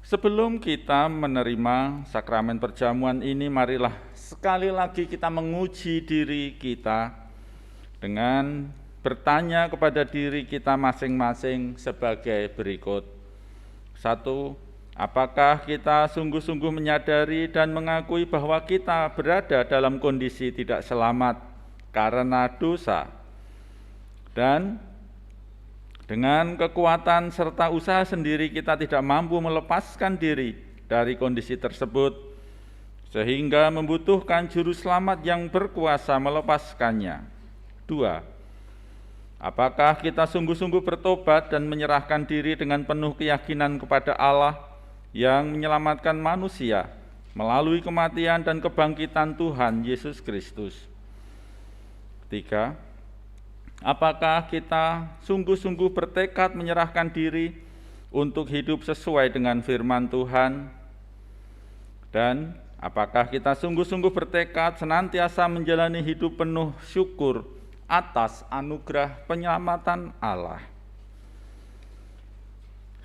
Sebelum kita menerima sakramen perjamuan ini, marilah sekali lagi kita menguji diri kita dengan bertanya kepada diri kita masing-masing sebagai berikut. 1. Apakah kita sungguh-sungguh menyadari dan mengakui bahwa kita berada dalam kondisi tidak selamat karena dosa, dan dengan kekuatan serta usaha sendiri kita tidak mampu melepaskan diri dari kondisi tersebut, sehingga membutuhkan juru selamat yang berkuasa melepaskannya. 2. Apakah kita sungguh-sungguh bertobat dan menyerahkan diri dengan penuh keyakinan kepada Allah yang menyelamatkan manusia melalui kematian dan kebangkitan Tuhan Yesus Kristus? 3. Apakah kita sungguh-sungguh bertekad menyerahkan diri untuk hidup sesuai dengan firman Tuhan? Dan apakah kita sungguh-sungguh bertekad senantiasa menjalani hidup penuh syukur atas anugerah penyelamatan Allah?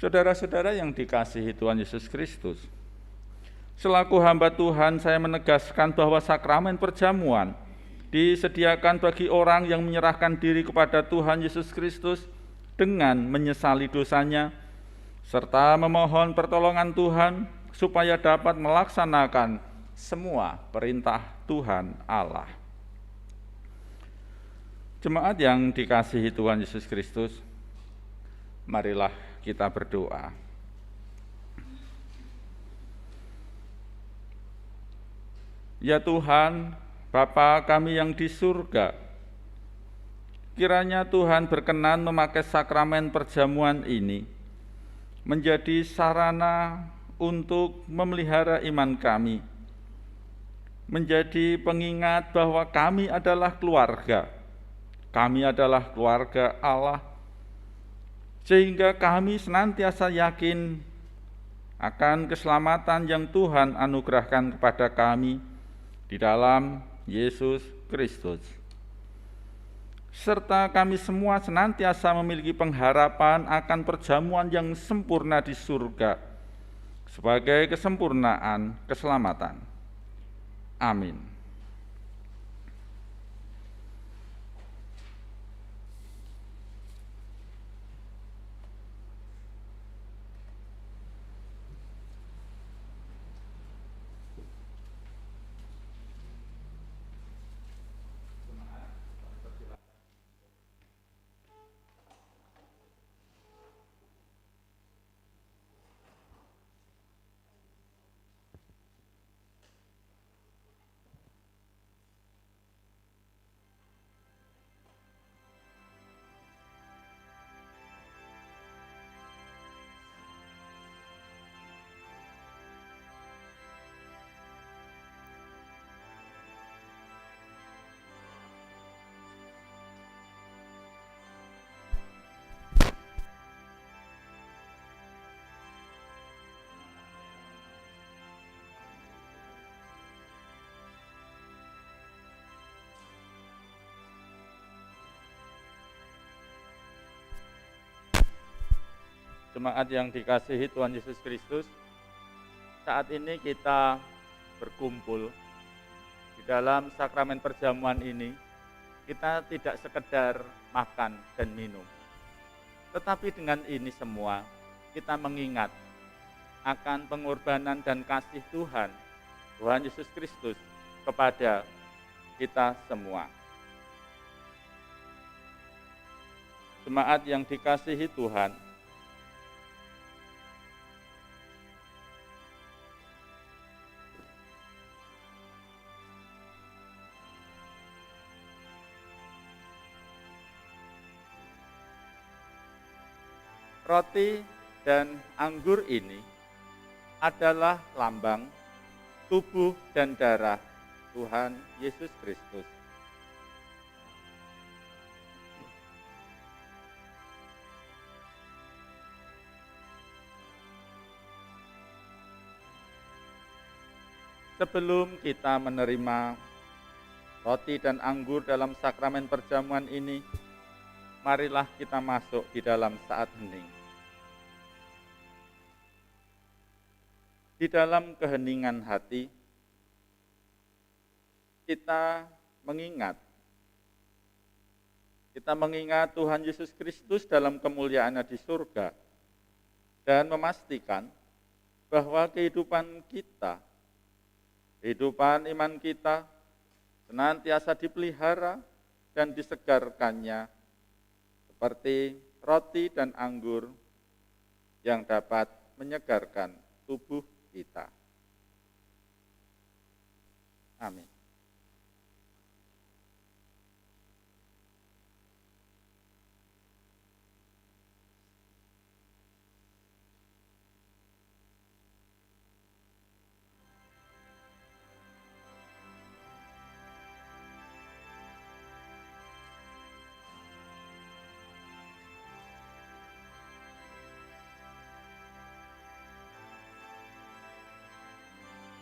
Saudara-saudara yang dikasihi Tuhan Yesus Kristus, selaku hamba Tuhan, saya menegaskan bahwa sakramen perjamuan disediakan bagi orang yang menyerahkan diri kepada Tuhan Yesus Kristus dengan menyesali dosanya, serta memohon pertolongan Tuhan supaya dapat melaksanakan semua perintah Tuhan Allah. Jemaat yang dikasihi Tuhan Yesus Kristus, marilah kita berdoa. Ya Tuhan, Bapa kami yang di surga, kiranya Tuhan berkenan memakai sakramen perjamuan ini menjadi sarana untuk memelihara iman kami, menjadi pengingat bahwa kami adalah keluarga Allah, sehingga kami senantiasa yakin akan keselamatan yang Tuhan anugerahkan kepada kami di dalam Yesus Kristus. Serta kami semua senantiasa memiliki pengharapan akan perjamuan yang sempurna di surga sebagai kesempurnaan keselamatan. Amin. Jemaat yang dikasihi Tuhan Yesus Kristus, saat ini kita berkumpul di dalam sakramen perjamuan ini. Kita tidak sekedar makan dan minum, tetapi dengan ini semua kita mengingat akan pengorbanan dan kasih Tuhan Yesus Kristus kepada kita semua. Jemaat yang dikasihi Tuhan, roti dan anggur ini adalah lambang tubuh dan darah Tuhan Yesus Kristus. Sebelum kita menerima roti dan anggur dalam sakramen perjamuan ini, marilah kita masuk di dalam saat hening. Di dalam keheningan hati, kita mengingat Tuhan Yesus Kristus dalam kemuliaannya di surga dan memastikan bahwa kehidupan kita, kehidupan iman kita senantiasa dipelihara dan disegarkannya seperti roti dan anggur yang dapat menyegarkan tubuh kita. Amin.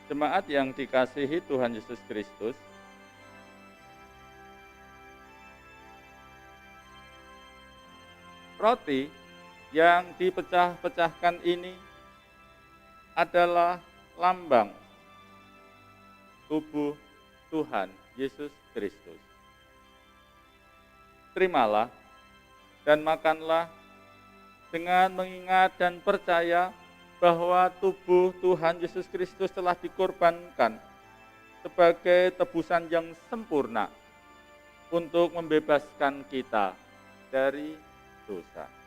Jemaat yang dikasihi Tuhan Yesus Kristus, roti yang dipecah-pecahkan ini adalah lambang tubuh Tuhan Yesus Kristus. Terimalah dan makanlah dengan mengingat dan percaya bahwa tubuh Tuhan Yesus Kristus telah dikorbankan sebagai tebusan yang sempurna untuk membebaskan kita dari dosa.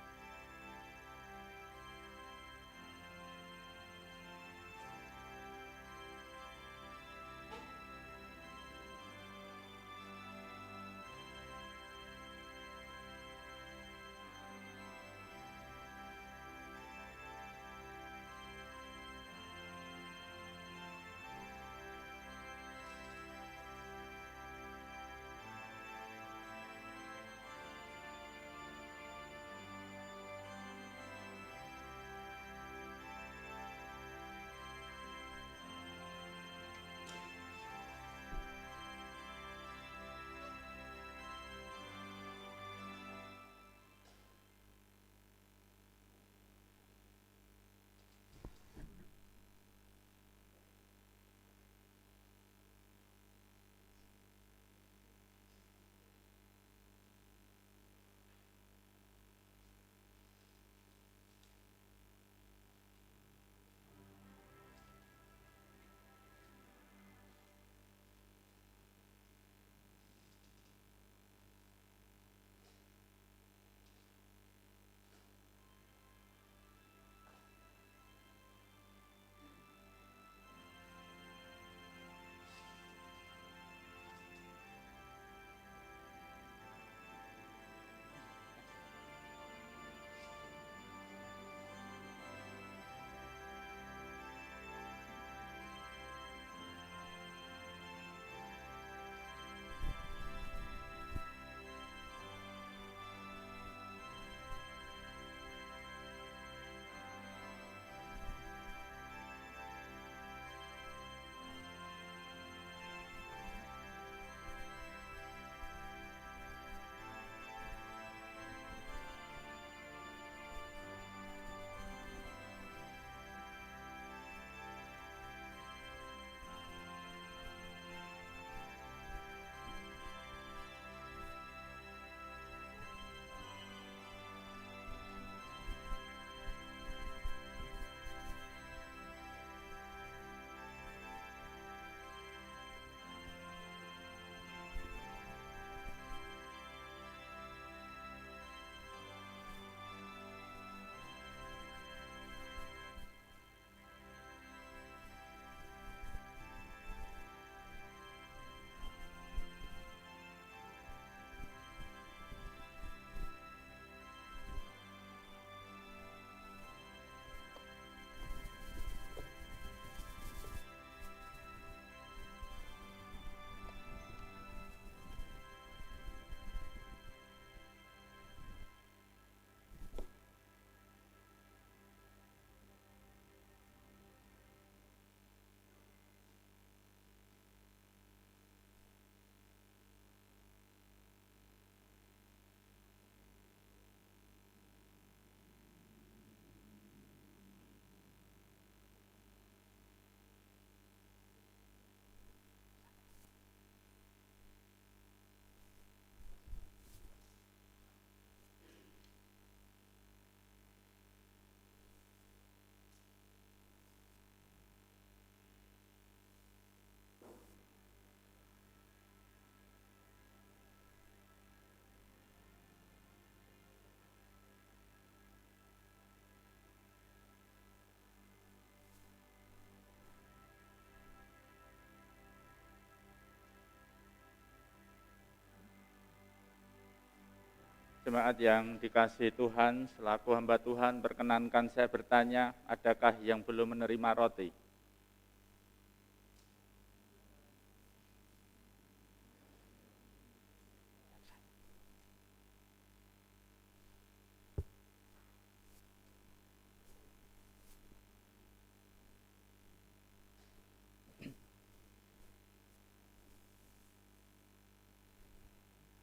Jemaat yang dikasihi Tuhan, selaku hamba Tuhan, perkenankan saya bertanya, adakah yang belum menerima roti?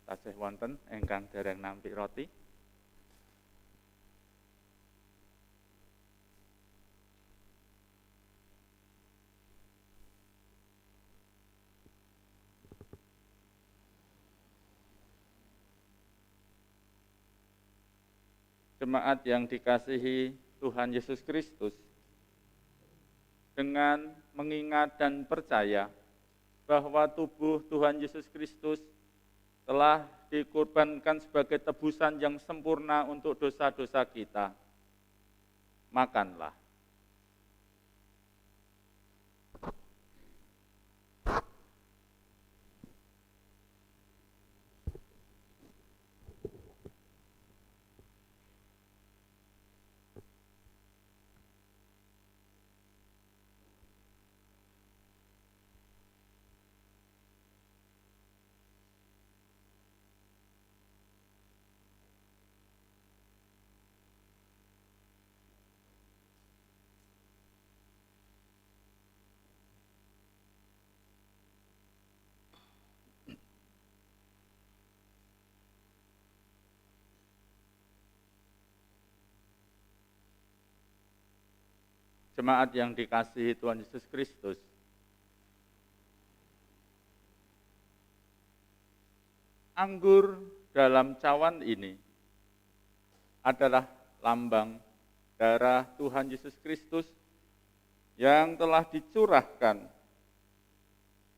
Tasih wonten ingkang dereng nampi roti? Jemaat yang dikasihi Tuhan Yesus Kristus, dengan mengingat dan percaya bahwa tubuh Tuhan Yesus Kristus telah dikorbankan sebagai tebusan yang sempurna untuk dosa-dosa kita, makanlah. Jemaat yang dikasihi Tuhan Yesus Kristus, anggur dalam cawan ini adalah lambang darah Tuhan Yesus Kristus yang telah dicurahkan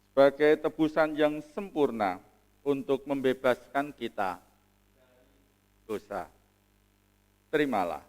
sebagai tebusan yang sempurna untuk membebaskan kita dosa. Terimalah.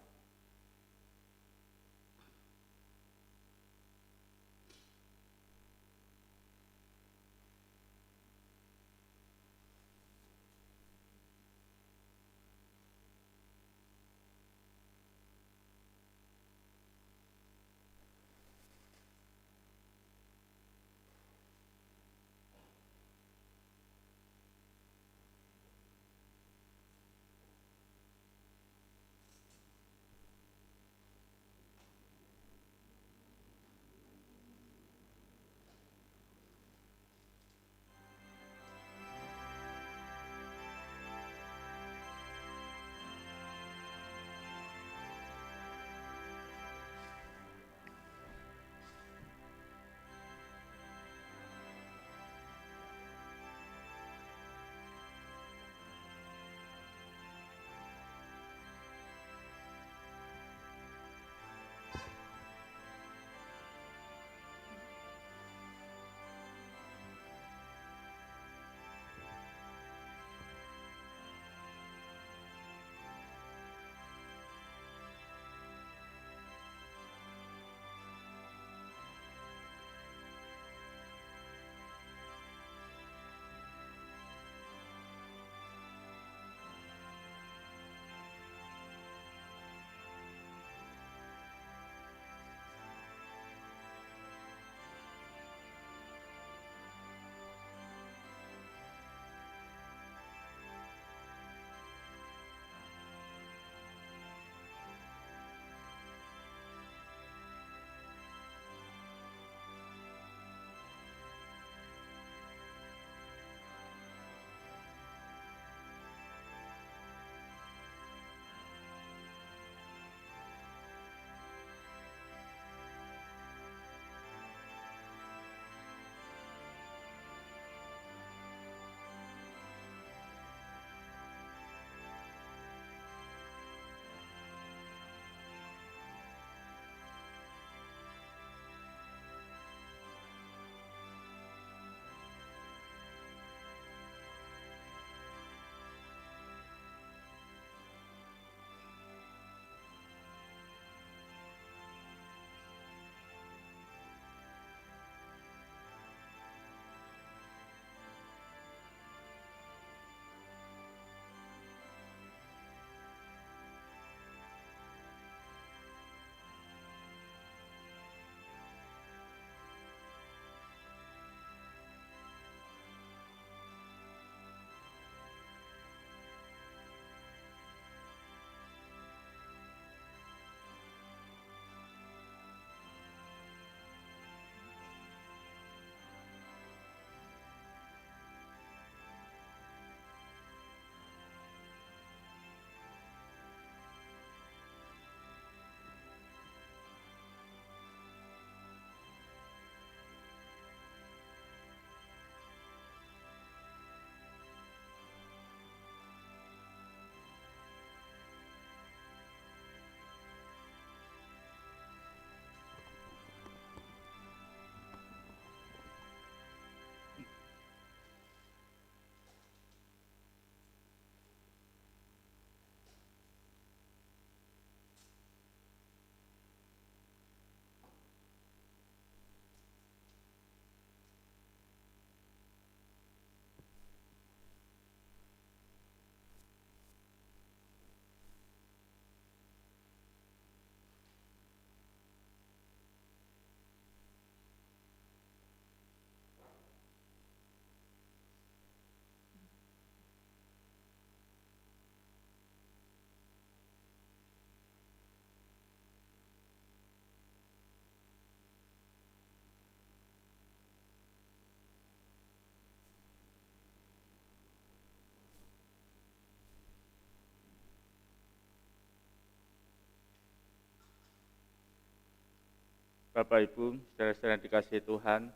Bapak Ibu, saudara-saudara yang dikasihi Tuhan,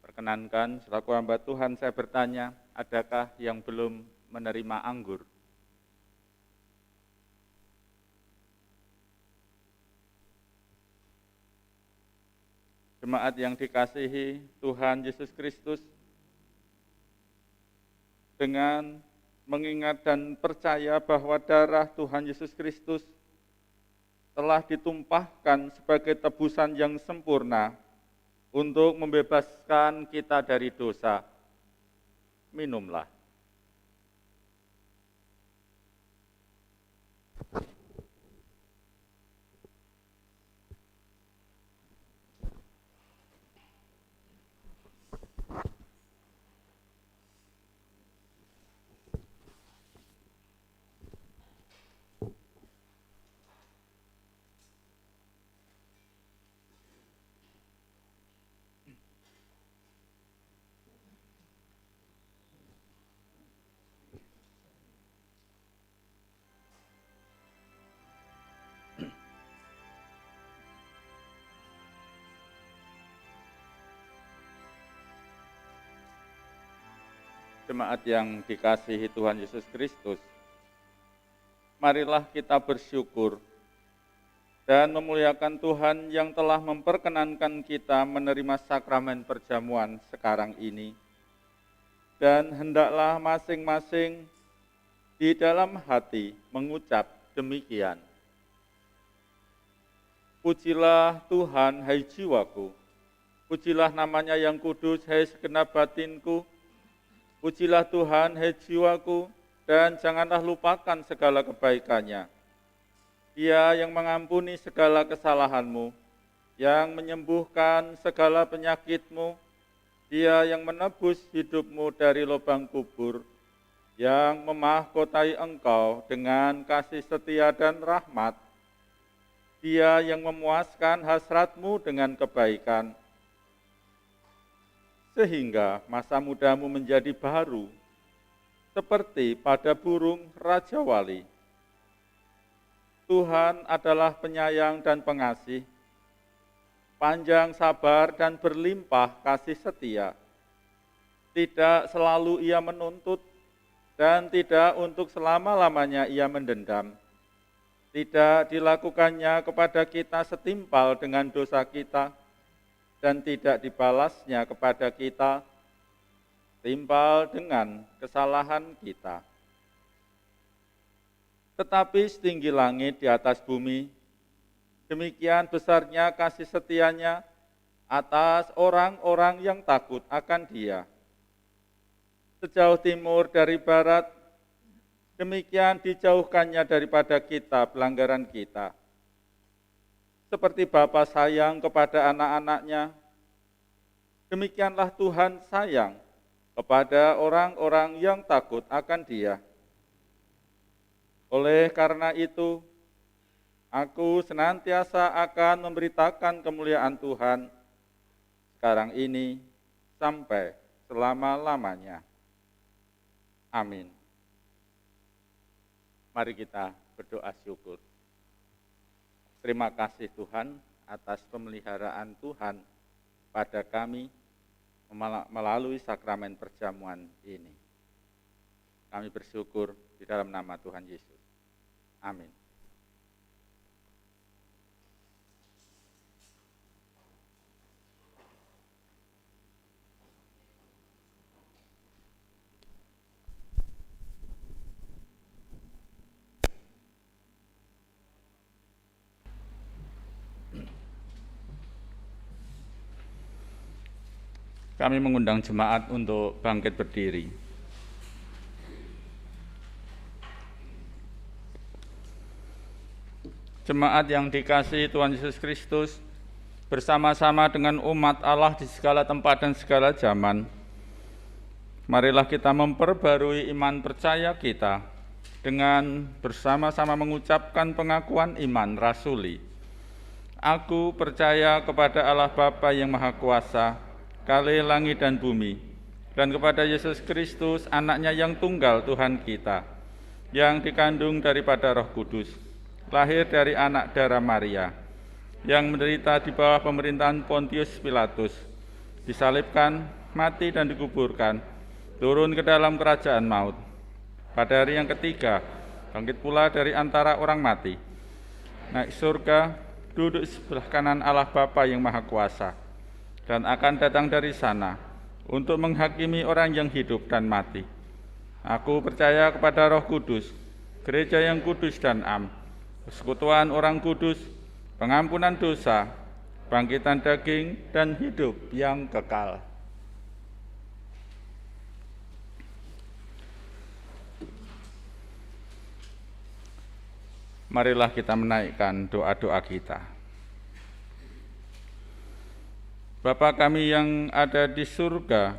perkenankan selaku hamba Tuhan saya bertanya, adakah yang belum menerima anggur? Jemaat yang dikasihi Tuhan Yesus Kristus, dengan mengingat dan percaya bahwa darah Tuhan Yesus Kristus telah ditumpahkan sebagai tebusan yang sempurna untuk membebaskan kita dari dosa. Minumlah. Jemaat yang dikasihi Tuhan Yesus Kristus, marilah kita bersyukur dan memuliakan Tuhan yang telah memperkenankan kita menerima sakramen perjamuan sekarang ini. Dan hendaklah masing-masing di dalam hati mengucap demikian. Pujilah Tuhan, hai jiwaku, pujilah namanya yang kudus, hai segenap batinku. Pujilah Tuhan, hai jiwaku, dan janganlah lupakan segala kebaikannya. Dia yang mengampuni segala kesalahanmu, yang menyembuhkan segala penyakitmu, Dia yang menebus hidupmu dari lubang kubur, yang memahkotai engkau dengan kasih setia dan rahmat. Dia yang memuaskan hasratmu dengan kebaikan, sehingga masa mudamu menjadi baru, seperti pada burung Raja Wali. Tuhan adalah penyayang dan pengasih, panjang sabar dan berlimpah kasih setia. Tidak selalu Ia menuntut, dan tidak untuk selama-lamanya Ia mendendam. Tidak dilakukannya kepada kita setimpal dengan dosa kita, dan tidak dibalasnya kepada kita timpal dengan kesalahan kita. Tetapi setinggi langit di atas bumi, demikian besarnya kasih setianya atas orang-orang yang takut akan Dia. Sejauh timur dari barat, demikian dijauhkannya daripada kita pelanggaran kita. Seperti Bapa sayang kepada anak-anaknya, demikianlah Tuhan sayang kepada orang-orang yang takut akan Dia. Oleh karena itu, aku senantiasa akan memberitakan kemuliaan Tuhan sekarang ini sampai selama-lamanya. Amin. Mari kita berdoa syukur. Terima kasih Tuhan atas pemeliharaan Tuhan pada kami melalui sakramen perjamuan ini. Kami bersyukur di dalam nama Tuhan Yesus. Amin. Kami mengundang jemaat untuk bangkit berdiri. Jemaat yang dikasihi Tuhan Yesus Kristus, bersama-sama dengan umat Allah di segala tempat dan segala zaman, marilah kita memperbarui iman percaya kita dengan bersama-sama mengucapkan pengakuan iman rasuli. Aku percaya kepada Allah Bapa yang Maha Kuasa, Kali langit dan bumi, dan kepada Yesus Kristus, anaknya yang tunggal Tuhan kita, yang dikandung daripada Roh Kudus, lahir dari anak darah Maria, yang menderita di bawah pemerintahan Pontius Pilatus, disalibkan, mati dan dikuburkan, turun ke dalam kerajaan maut. Pada hari yang ketiga, bangkit pula dari antara orang mati, naik surga, duduk sebelah kanan Allah Bapa yang Maha Kuasa, dan akan datang dari sana untuk menghakimi orang yang hidup dan mati. Aku percaya kepada Roh Kudus, gereja yang kudus dan am, persekutuan orang kudus, pengampunan dosa, bangkitan daging, dan hidup yang kekal. Marilah kita menaikkan doa-doa kita. Bapa kami yang ada di surga,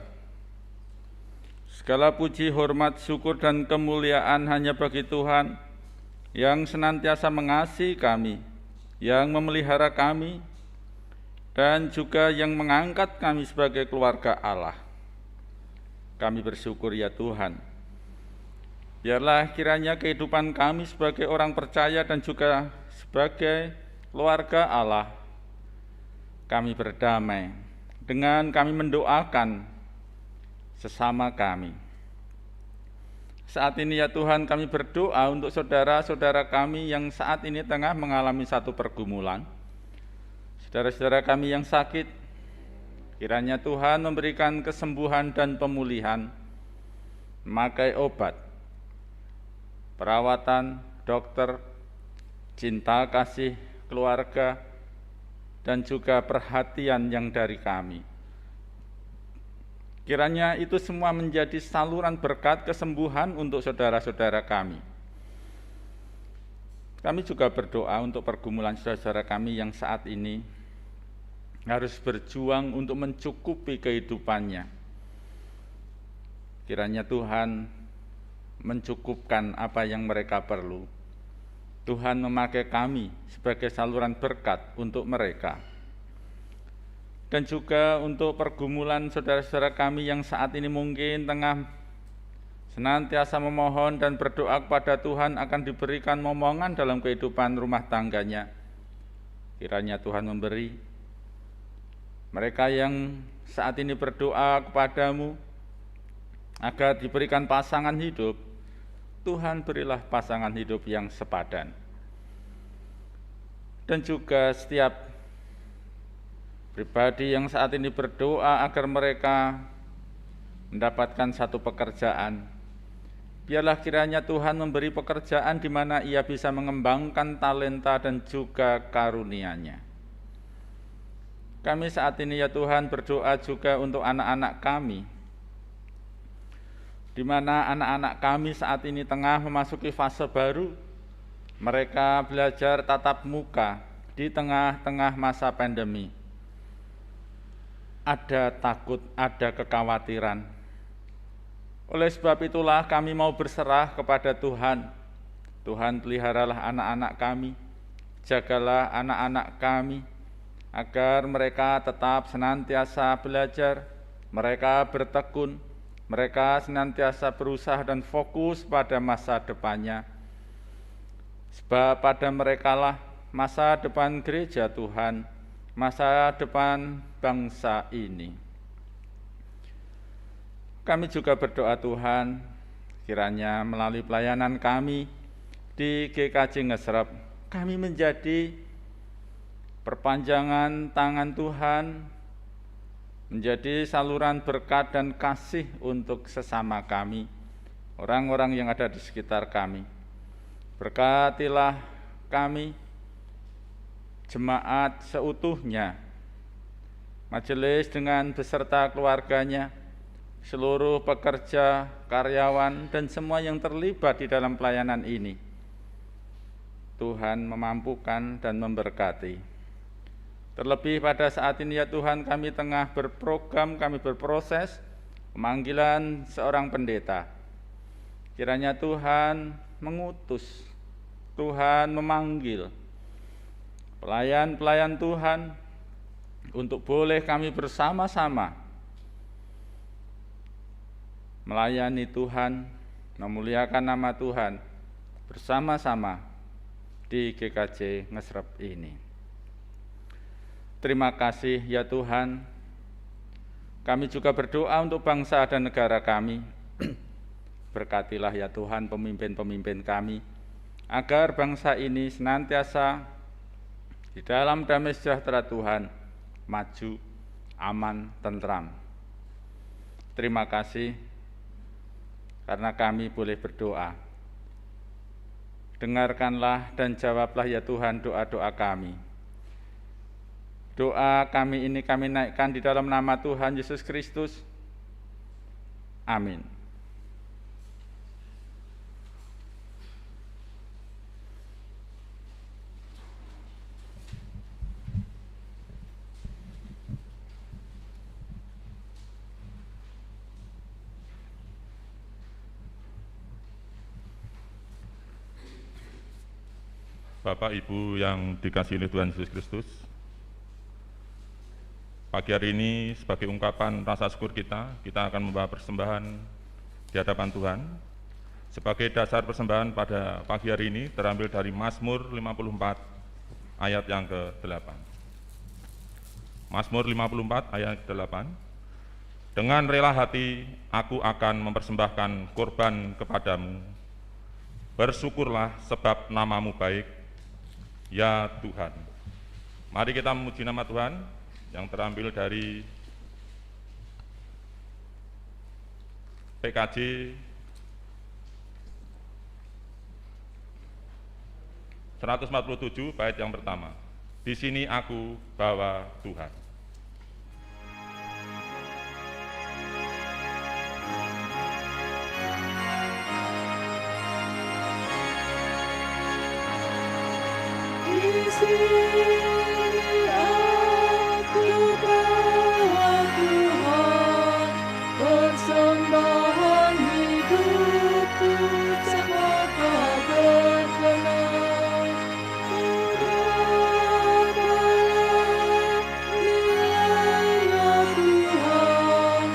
segala puji, hormat, syukur, dan kemuliaan hanya bagi Tuhan yang senantiasa mengasihi kami, yang memelihara kami, dan juga yang mengangkat kami sebagai keluarga Allah. Kami bersyukur ya Tuhan. Biarlah kiranya kehidupan kami sebagai orang percaya dan juga sebagai keluarga Allah, kami berdamai dengan kami mendoakan sesama kami. Saat ini ya Tuhan, kami berdoa untuk saudara-saudara kami yang saat ini tengah mengalami satu pergumulan. Saudara-saudara kami yang sakit, kiranya Tuhan memberikan kesembuhan dan pemulihan, memakai obat, perawatan, dokter, cinta kasih keluarga, dan juga perhatian yang dari kami. Kiranya itu semua menjadi saluran berkat kesembuhan untuk saudara-saudara kami. Kami juga berdoa untuk pergumulan saudara-saudara kami yang saat ini harus berjuang untuk mencukupi kehidupannya. Kiranya Tuhan mencukupkan apa yang mereka perlu. Tuhan memakai kami sebagai saluran berkat untuk mereka. Dan juga untuk pergumulan saudara-saudara kami yang saat ini mungkin tengah senantiasa memohon dan berdoa kepada Tuhan akan diberikan momongan dalam kehidupan rumah tangganya. Kiranya Tuhan memberi. Mereka yang saat ini berdoa kepadamu agar diberikan pasangan hidup, Tuhan berilah pasangan hidup yang sepadan. Dan juga setiap pribadi yang saat ini berdoa agar mereka mendapatkan satu pekerjaan, biarlah kiranya Tuhan memberi pekerjaan di mana ia bisa mengembangkan talenta dan juga karunia-Nya. Kami saat ini ya Tuhan berdoa juga untuk anak-anak kami, di mana anak-anak kami saat ini tengah memasuki fase baru. Mereka belajar tatap muka di tengah-tengah masa pandemi. Ada takut, ada kekhawatiran. Oleh sebab itulah kami mau berserah kepada Tuhan. Tuhan, peliharalah anak-anak kami, jagalah anak-anak kami, agar mereka tetap senantiasa belajar, mereka bertekun, mereka senantiasa berusaha dan fokus pada masa depannya. Sebab pada merekalah masa depan gereja Tuhan, masa depan bangsa ini. Kami juga berdoa Tuhan, kiranya melalui pelayanan kami di GKJ Ngesrep, kami menjadi perpanjangan tangan Tuhan, menjadi saluran berkat dan kasih untuk sesama kami, orang-orang yang ada di sekitar kami. Berkatilah kami, jemaat seutuhnya, majelis dengan beserta keluarganya, seluruh pekerja, karyawan, dan semua yang terlibat di dalam pelayanan ini. Tuhan memampukan dan memberkati. Terlebih pada saat ini ya Tuhan, kami tengah berprogram, kami berproses pemanggilan seorang pendeta. Kiranya Tuhan mengutus, Tuhan memanggil pelayan-pelayan Tuhan untuk boleh kami bersama-sama melayani Tuhan, memuliakan nama Tuhan bersama-sama di GKJ Ngesrep ini. Terima kasih ya Tuhan. Kami juga berdoa untuk bangsa dan negara kami. Berkatilah ya Tuhan pemimpin-pemimpin kami, agar bangsa ini senantiasa di dalam damai sejahtera Tuhan, maju, aman, tentram. Terima kasih karena kami boleh berdoa. Dengarkanlah dan jawablah ya Tuhan doa-doa kami. Doa kami ini kami naikkan di dalam nama Tuhan Yesus Kristus. Amin. Bapak Ibu yang dikasihi oleh Tuhan Yesus Kristus, pagi hari ini sebagai ungkapan rasa syukur kita akan membawa persembahan di hadapan Tuhan. Sebagai dasar persembahan pada pagi hari ini terambil dari Mazmur 54 ayat yang ke-8. Mazmur 54 ayat ke-8. Dengan rela hati aku akan mempersembahkan korban kepadamu. Bersyukurlah sebab namamu baik, ya Tuhan. Mari kita memuji nama Tuhan yang terambil dari PKJ (147) bait yang pertama. Di sini aku bawa Tuhan. Di sini aku bawa Tuhan, persembahan hidupku semoga berkenan. Berapapun nilai ya Tuhan,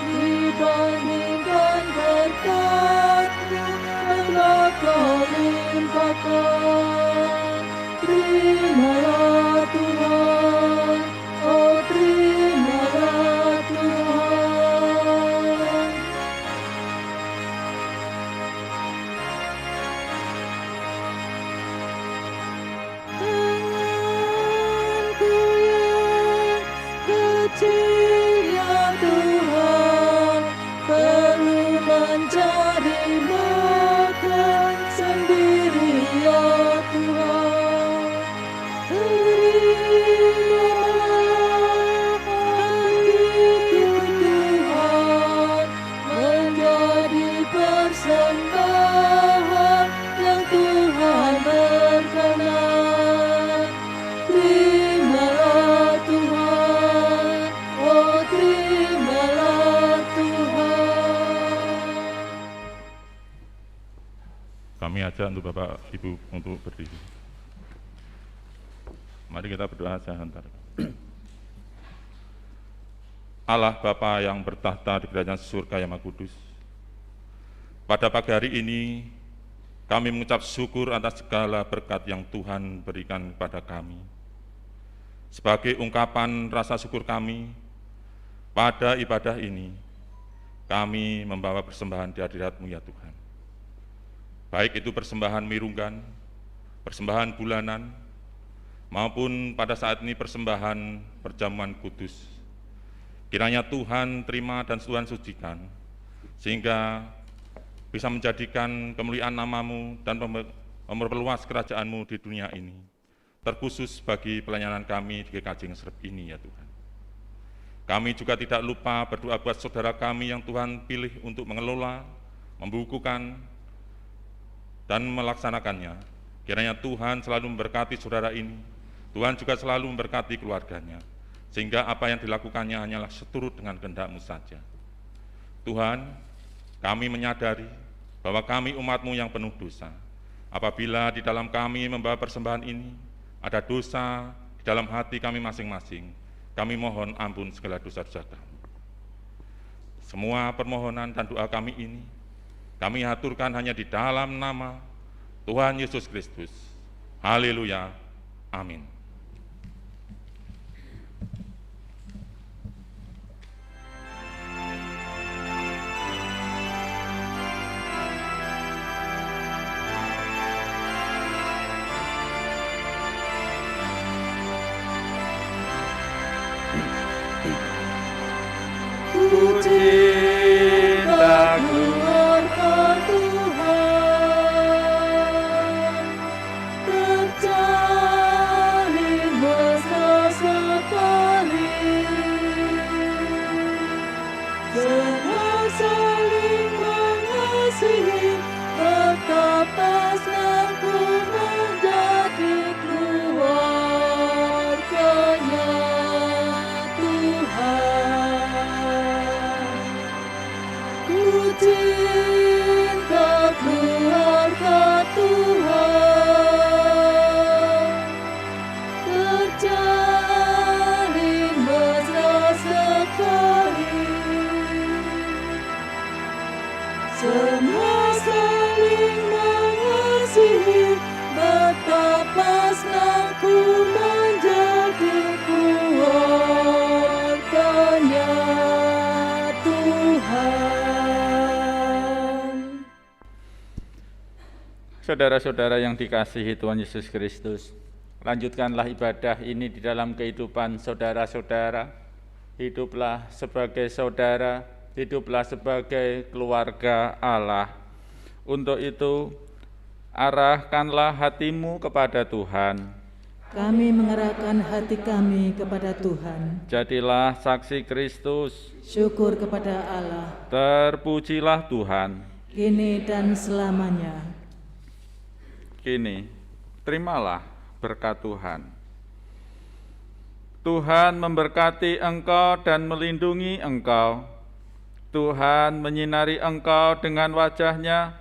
dibandingkan berkat-Mu yang telah Kau limpahkan. Terimalah Tuhan, oh terimalah Tuhan. Tanganku yang kecil ya Tuhan, perlu mencari makan sendiri ya Tuhan. Persembahan yang Tuhan berkenan. Terimalah Tuhan, oh terimalah Tuhan. Kami ajak untuk Bapak Ibu untuk berdiri. Mari kita berdoa sebentar. Allah Bapa yang bertahta di kerajaan surga yang Maha Kudus, pada pagi hari ini kami mengucap syukur atas segala berkat yang Tuhan berikan kepada kami. Sebagai ungkapan rasa syukur kami, pada ibadah ini kami membawa persembahan di hadirat-Mu ya Tuhan. Baik itu persembahan mirunggan, persembahan bulanan, maupun pada saat ini persembahan perjamuan kudus. Kiranya Tuhan terima dan Tuhan sucikan, sehingga bisa menjadikan kemuliaan nama-Mu dan memperluas kerajaan-Mu di dunia ini, terkhusus bagi pelayanan kami di GKJ Ngesrep ini ya Tuhan. Kami juga tidak lupa berdoa buat saudara kami yang Tuhan pilih untuk mengelola, membukukan, dan melaksanakannya. Kiranya Tuhan selalu memberkati saudara ini, Tuhan juga selalu memberkati keluarganya, sehingga apa yang dilakukannya hanyalah seturut dengan kehendak-Mu saja. Tuhan, kami menyadari bahwa kami umat-Mu yang penuh dosa. Apabila di dalam kami membawa persembahan ini, ada dosa di dalam hati kami masing-masing, kami mohon ampun segala dosa-dosa kami. Semua permohonan dan doa kami ini, kami aturkan hanya di dalam nama Tuhan Yesus Kristus. Haleluya. Amin. cinta keluarga Tuhan, terjalin mesra sekali, semua saling mengasihi, betapa senangku menjadi keluarganya Tuhan. Ku cinta keluarga Tuhan, terjalin mesra sekali, semua saling mengasihi, betapa senangku menjadi keluarganya Tuhan. Saudara-saudara yang dikasihi Tuhan Yesus Kristus, lanjutkanlah ibadah ini di dalam kehidupan saudara-saudara. Hiduplah sebagai saudara, hiduplah sebagai keluarga Allah. Untuk itu, arahkanlah hatimu kepada Tuhan. Kami mengerahkan hati kami kepada Tuhan. Jadilah saksi Kristus. Syukur kepada Allah, Terpujilah Tuhan. kini dan selamanya. Kini, terimalah berkat Tuhan. Tuhan memberkati engkau dan melindungi engkau. Tuhan menyinari engkau dengan wajah-Nya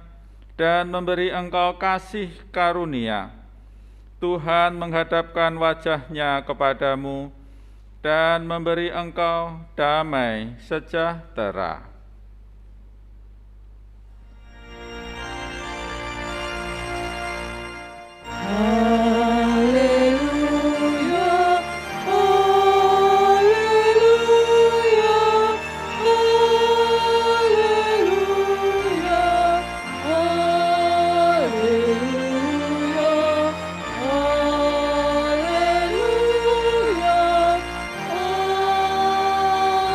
dan memberi engkau kasih karunia. Tuhan menghadapkan wajah-Nya kepadamu dan memberi engkau damai sejahtera. Haleluya, haleluya, haleluya, haleluya, haleluya,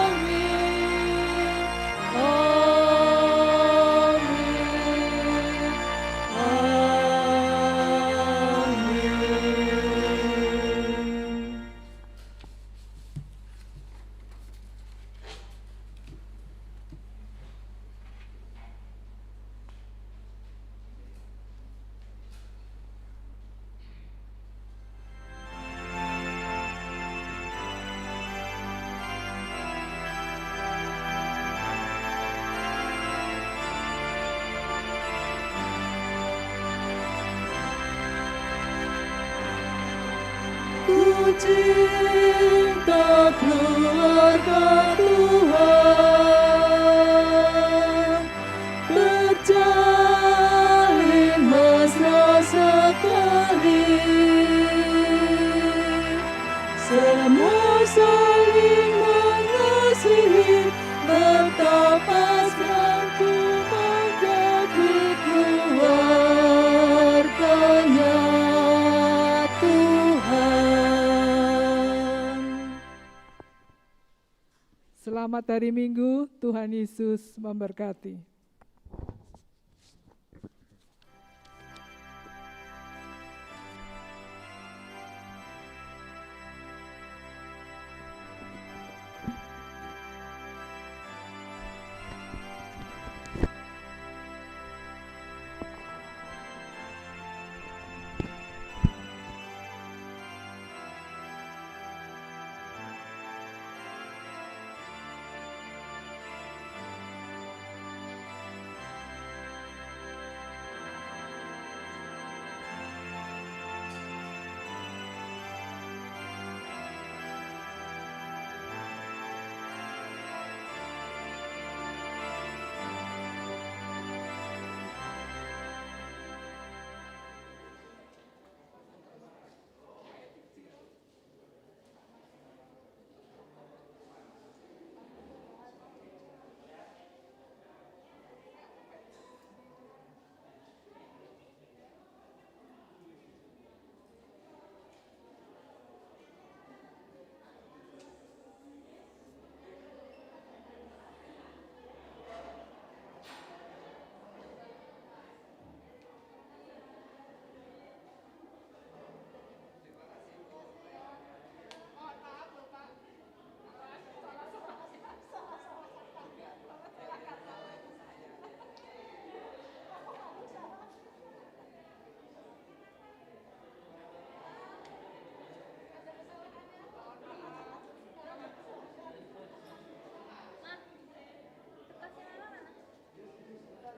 amin, amin. Ku cinta keluarga Tuhan, terjalin mesra sekali, semua saling mengasihi, betapa senangku menjadi keluarganya Tuhan. Selamat hari Minggu, Tuhan Yesus memberkati.